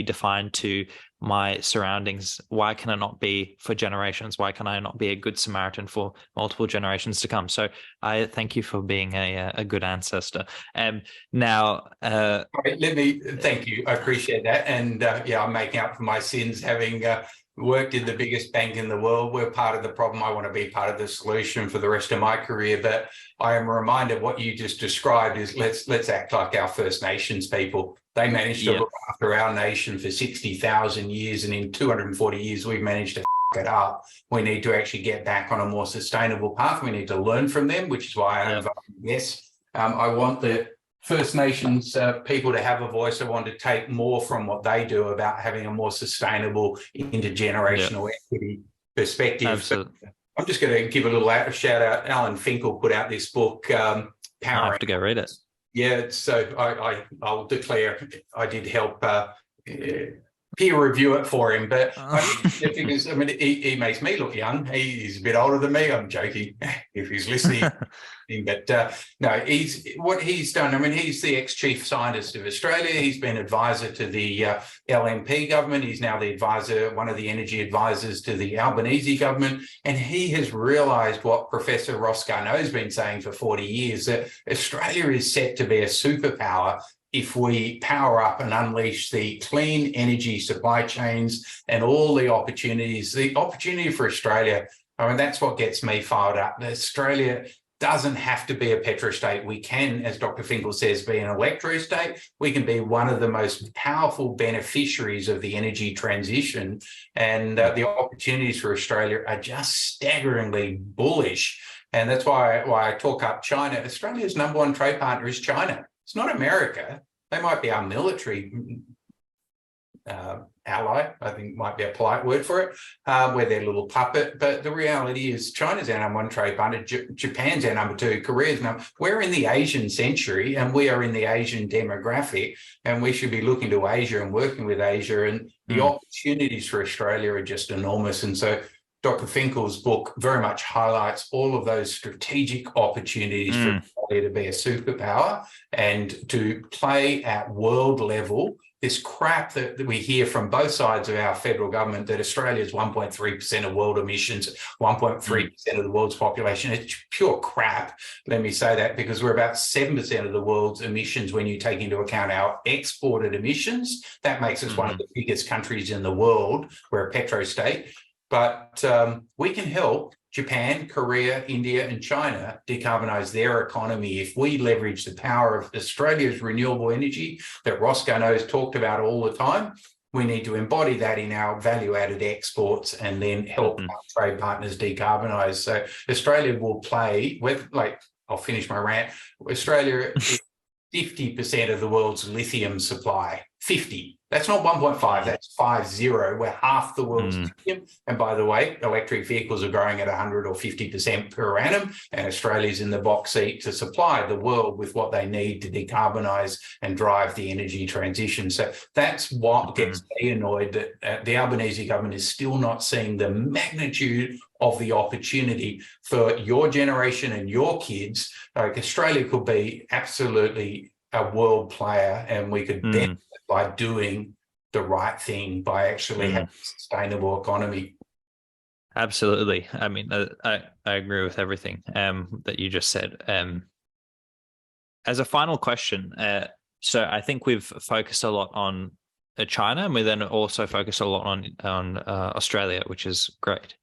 defined to my surroundings? Why can it not be for generations? Why can I not be a good Samaritan for multiple generations to come? So I thank you for being a good ancestor. Now, let me thank you. I appreciate that. And I'm making up for my sins having worked in the biggest bank in the world. We're part of the problem. I want to be part of the solution for the rest of my career. But I am reminded what you just described is let's act like our First Nations people. They managed to look after our nation for 60,000 years, and in 240 years, we've managed to it up. We need to actually get back on a more sustainable path. We need to learn from them, which is why I vote yes. I want the First Nations people to have a voice. I want to take more from what they do about having a more sustainable intergenerational equity perspective. Absolutely. I'm just going to give a little shout out. Alan Finkel put out this book, Power. I have to go read it. Yeah, so I'll declare I did help peer review it for him, but because he makes me look young. He's a bit older than me. I'm joking if he's listening. But no, what he's done. I mean, he's the ex-chief scientist of Australia. He's been advisor to the LNP government. He's now the advisor, one of the energy advisors to the Albanese government. And he has realised what Professor Ross Garnaut has been saying for 40 years, that Australia is set to be a superpower if we power up and unleash the clean energy supply chains and all the opportunities. The opportunity for Australia, I mean, that's what gets me fired up. Australia doesn't have to be a petrostate. We can, as Dr. Finkel says, be an electrostate. We can be one of the most powerful beneficiaries of the energy transition. And the opportunities for Australia are just staggeringly bullish. And that's why I talk up China. Australia's number one trade partner is China. It's not America. They might be our military ally, I think might be a polite word for it, we're their little puppet. But the reality is China's our number one trade partner, Japan's our number two, Korea's number. We're in the Asian century and we are in the Asian demographic, and we should be looking to Asia and working with Asia. And the opportunities for Australia are just enormous. And so Dr. Finkel's book very much highlights all of those strategic opportunities for Australia to be a superpower and to play at world level. This crap that we hear from both sides of our federal government, that Australia is 1.3% of world emissions, 1.3% of the world's population. It's pure crap. Let me say that, because we're about 7% of the world's emissions when you take into account our exported emissions. That makes us one of the biggest countries in the world. We're a petrostate. But we can help Japan, Korea, India, and China decarbonize their economy. If we leverage the power of Australia's renewable energy that Roscoe has talked about all the time, we need to embody that in our value-added exports and then help our trade partners decarbonize. So Australia will play with, like, I'll finish my rant. Australia is 50% of the world's lithium supply. 50. That's not 1.5, that's 50. We're half the world's lithium. And by the way, electric vehicles are growing at 100 or 50% per annum, and Australia's in the box seat to supply the world with what they need to decarbonise and drive the energy transition. So that's what gets me annoyed, that the Albanese government is still not seeing the magnitude of the opportunity for your generation and your kids. Like, Australia could be absolutely a world player, and we could benefit by doing the right thing, by actually having a sustainable economy. Absolutely. I mean, I agree with everything that you just said. As a final question, so I think we've focused a lot on China, and we then also focused a lot on Australia, which is great.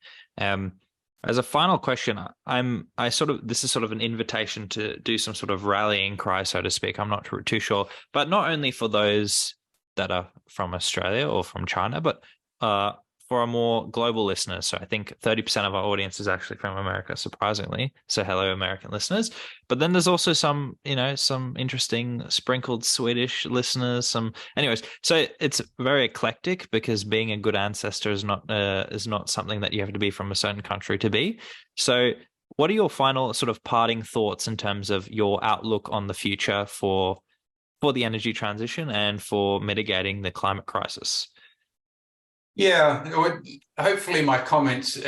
As a final question, this is sort of an invitation to do some sort of rallying cry, so to speak. I'm not too sure, but not only for those that are from Australia or from China, but for our more global listeners. So I think 30% of our audience is actually from America, surprisingly. So hello, American listeners. But then there's also some interesting sprinkled Swedish listeners. Anyways, so it's very eclectic, because being a good ancestor is not something that you have to be from a certain country to be. So what are your final sort of parting thoughts in terms of your outlook on the future for the energy transition and for mitigating the climate crisis? Yeah, hopefully my comments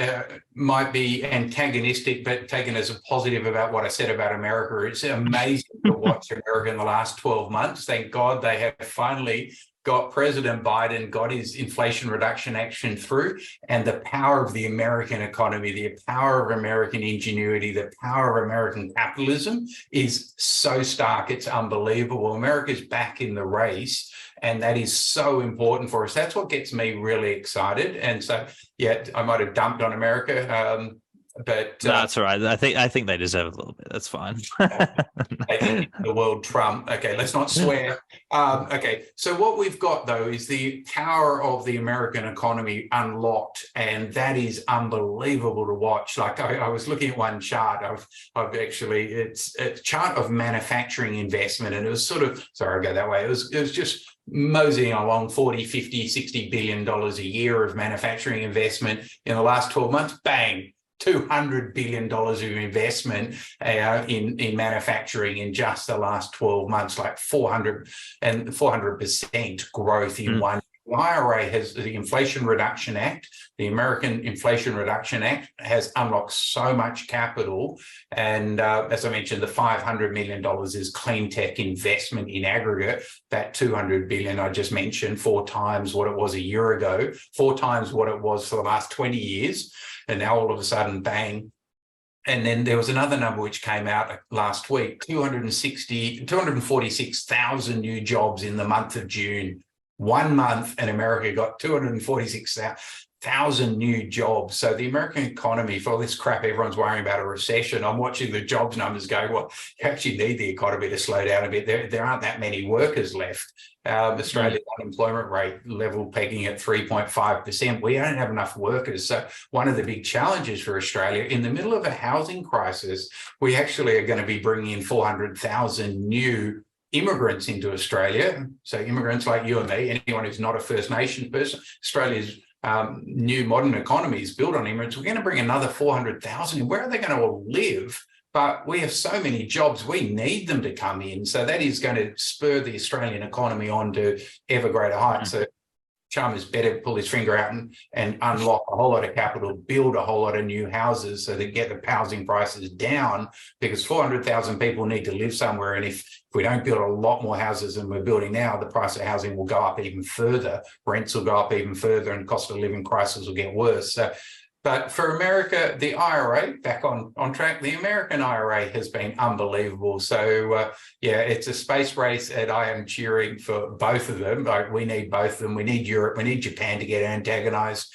might be antagonistic, but taken as a positive about what I said about America. It's amazing to watch America in the last 12 months. Thank God they have finally got President Biden, got his Inflation Reduction Action through, and the power of the American economy, the power of American ingenuity, the power of American capitalism is so stark, it's unbelievable. America's back in the race, and that is so important for us. That's what gets me really excited. And so, yeah, I might have dumped on America, but no, that's all right. I think they deserve a little bit. That's fine. The world Trump. Okay, let's not swear. Okay, so what we've got though is the power of the American economy unlocked, and that is unbelievable to watch. Like, I was looking at one chart. It's a chart of manufacturing investment, and it was sort of, sorry, I go that way. It was just moseying along 40, 50, $60 billion a year of manufacturing investment in the last 12 months. Bang. $200 billion of investment in manufacturing in just the last 12 months, like 400% growth in one. The IRA has the Inflation Reduction Act. The American Inflation Reduction Act has unlocked so much capital. And as I mentioned, the $500 million is clean tech investment in aggregate. That $200 billion I just mentioned, 4 times what it was a year ago, 4 times what it was for the last 20 years. And now all of a sudden, bang. And then there was another number which came out last week, 246,000 new jobs in the month of June. 1 month, and America got 246,000 new jobs. So the American economy, for all this crap, everyone's worrying about a recession. I'm watching the jobs numbers going, well, you actually need the economy to slow down a bit. There aren't that many workers left. Australia's unemployment rate level pegging at 3.5%. We don't have enough workers. So one of the big challenges for Australia, in the middle of a housing crisis, we actually are going to be bringing in 400,000 new immigrants into Australia. So immigrants like you and me, anyone who's not a First Nation person, Australia's new modern economy is built on immigrants. We're going to bring another 400,000 in. Where are they going to all live? But we have so many jobs, we need them to come in. So that is going to spur the Australian economy on to ever greater heights. So Chalmers better pull his finger out and unlock a whole lot of capital, build a whole lot of new houses so they get the housing prices down, because 400,000 people need to live somewhere. And if we don't build a lot more houses than we're building now, the price of housing will go up even further. Rents will go up even further, and cost of living crisis will get worse. So But for America, the IRA, back on track, the American IRA has been unbelievable. So, yeah, it's a space race, and I am cheering for both of them. Like, we need both of them. We need Europe. We need Japan to get antagonized.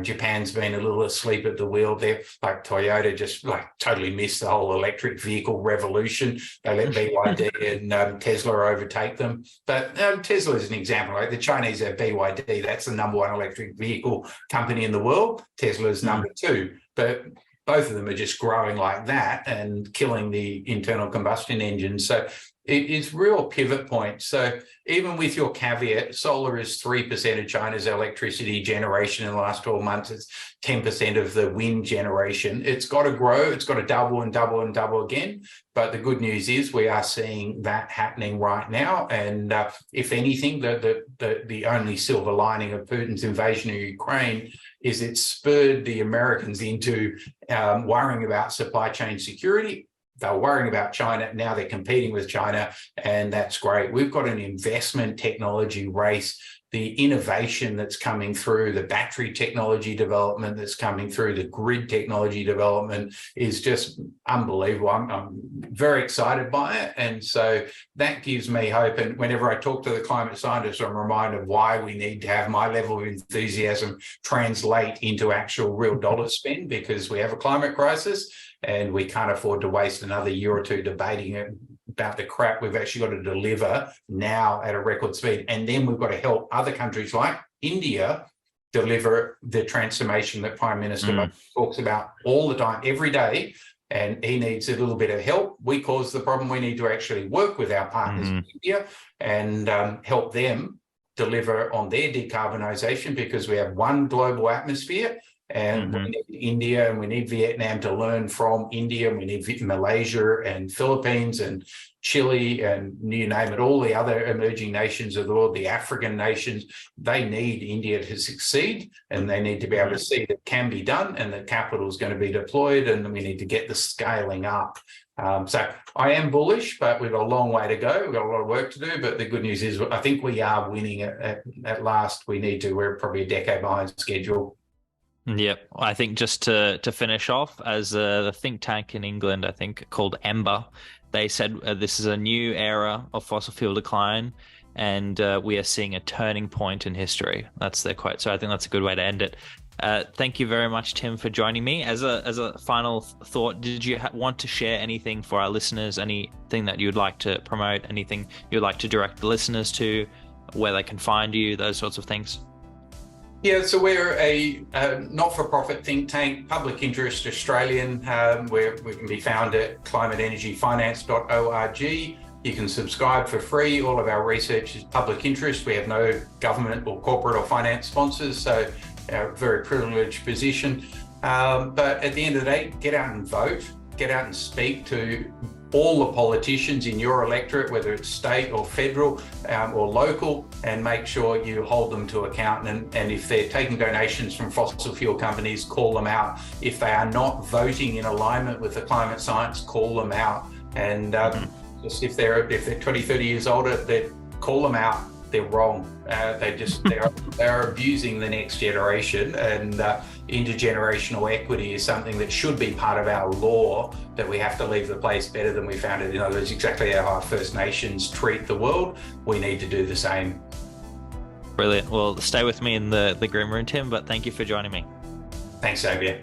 Japan's been a little asleep at the wheel there. Like, Toyota just like totally missed the whole electric vehicle revolution. They let BYD and Tesla overtake them. But Tesla is an example. Like, the Chinese have BYD. That's the #1 electric vehicle company in the world. Tesla's #2, but both of them are just growing like that and killing the internal combustion engine. So it's real pivot point. So even with your caveat, solar is 3% of China's electricity generation in the last 12 months. It's 10% of the wind generation. It's got to grow. It's got to double and double and double again. But the good news is we are seeing that happening right now. And if anything, the only silver lining of Putin's invasion of Ukraine is it spurred the Americans into worrying about supply chain security. They were worrying about China. Now they're competing with China, and that's great. We've got an investment technology race. The innovation that's coming through, the battery technology development that's coming through, the grid technology development is just unbelievable. I'm very excited by it. And so that gives me hope. And whenever I talk to the climate scientists, I'm reminded why we need to have my level of enthusiasm translate into actual real dollar spend, because we have a climate crisis and we can't afford to waste another year or two debating it about the crap we've actually got to deliver now at a record speed. And then we've got to help other countries like India deliver the transformation that Prime Minister talks about all the time, every day. And he needs a little bit of help. We caused the problem. We need to actually work with our partners in India and help them deliver on their decarbonisation, because we have one global atmosphere. And we need India and we need Vietnam to learn from India, and we need Malaysia and Philippines and Chile and you name it, all the other emerging nations of the world, the African nations. They need India to succeed, and they need to be able to see that it can be done and that capital is going to be deployed, and we need to get the scaling up. So I am bullish, but we've got a long way to go. We've got a lot of work to do, but the good news is I think we are winning at last. We need to. We're probably a decade behind schedule. Yep. I think just to finish off, as the think tank in England, I think called Ember, they said this is a new era of fossil fuel decline, and we are seeing a turning point in history. That's their quote. So I think that's a good way to end it. Thank you very much, Tim, for joining me. As a final thought, did you want to share anything for our listeners, anything that you'd like to promote, anything you'd like to direct the listeners to, where they can find you, those sorts of things? Yeah, so we're a not-for-profit think tank, public interest Australian, where we can be found at climateenergyfinance.org. You can subscribe for free. All of our research is public interest. We have no government or corporate or finance sponsors, so a very privileged position. But at the end of the day, get out and vote, get out and speak to all the politicians in your electorate, whether it's state or federal or local, and make sure you hold them to account. And if they're taking donations from fossil fuel companies, call them out. If they are not voting in alignment with the climate science, call them out. And just if they're 20, 30 years older, call them out. They're wrong. They're abusing the next generation, and intergenerational equity is something that should be part of our law, that we have to leave the place better than we found it. In other words, exactly how our First Nations treat the world, we need to do the same. Brilliant. Well, stay with me in the green room, Tim, but thank you for joining me. Thanks, Xavier.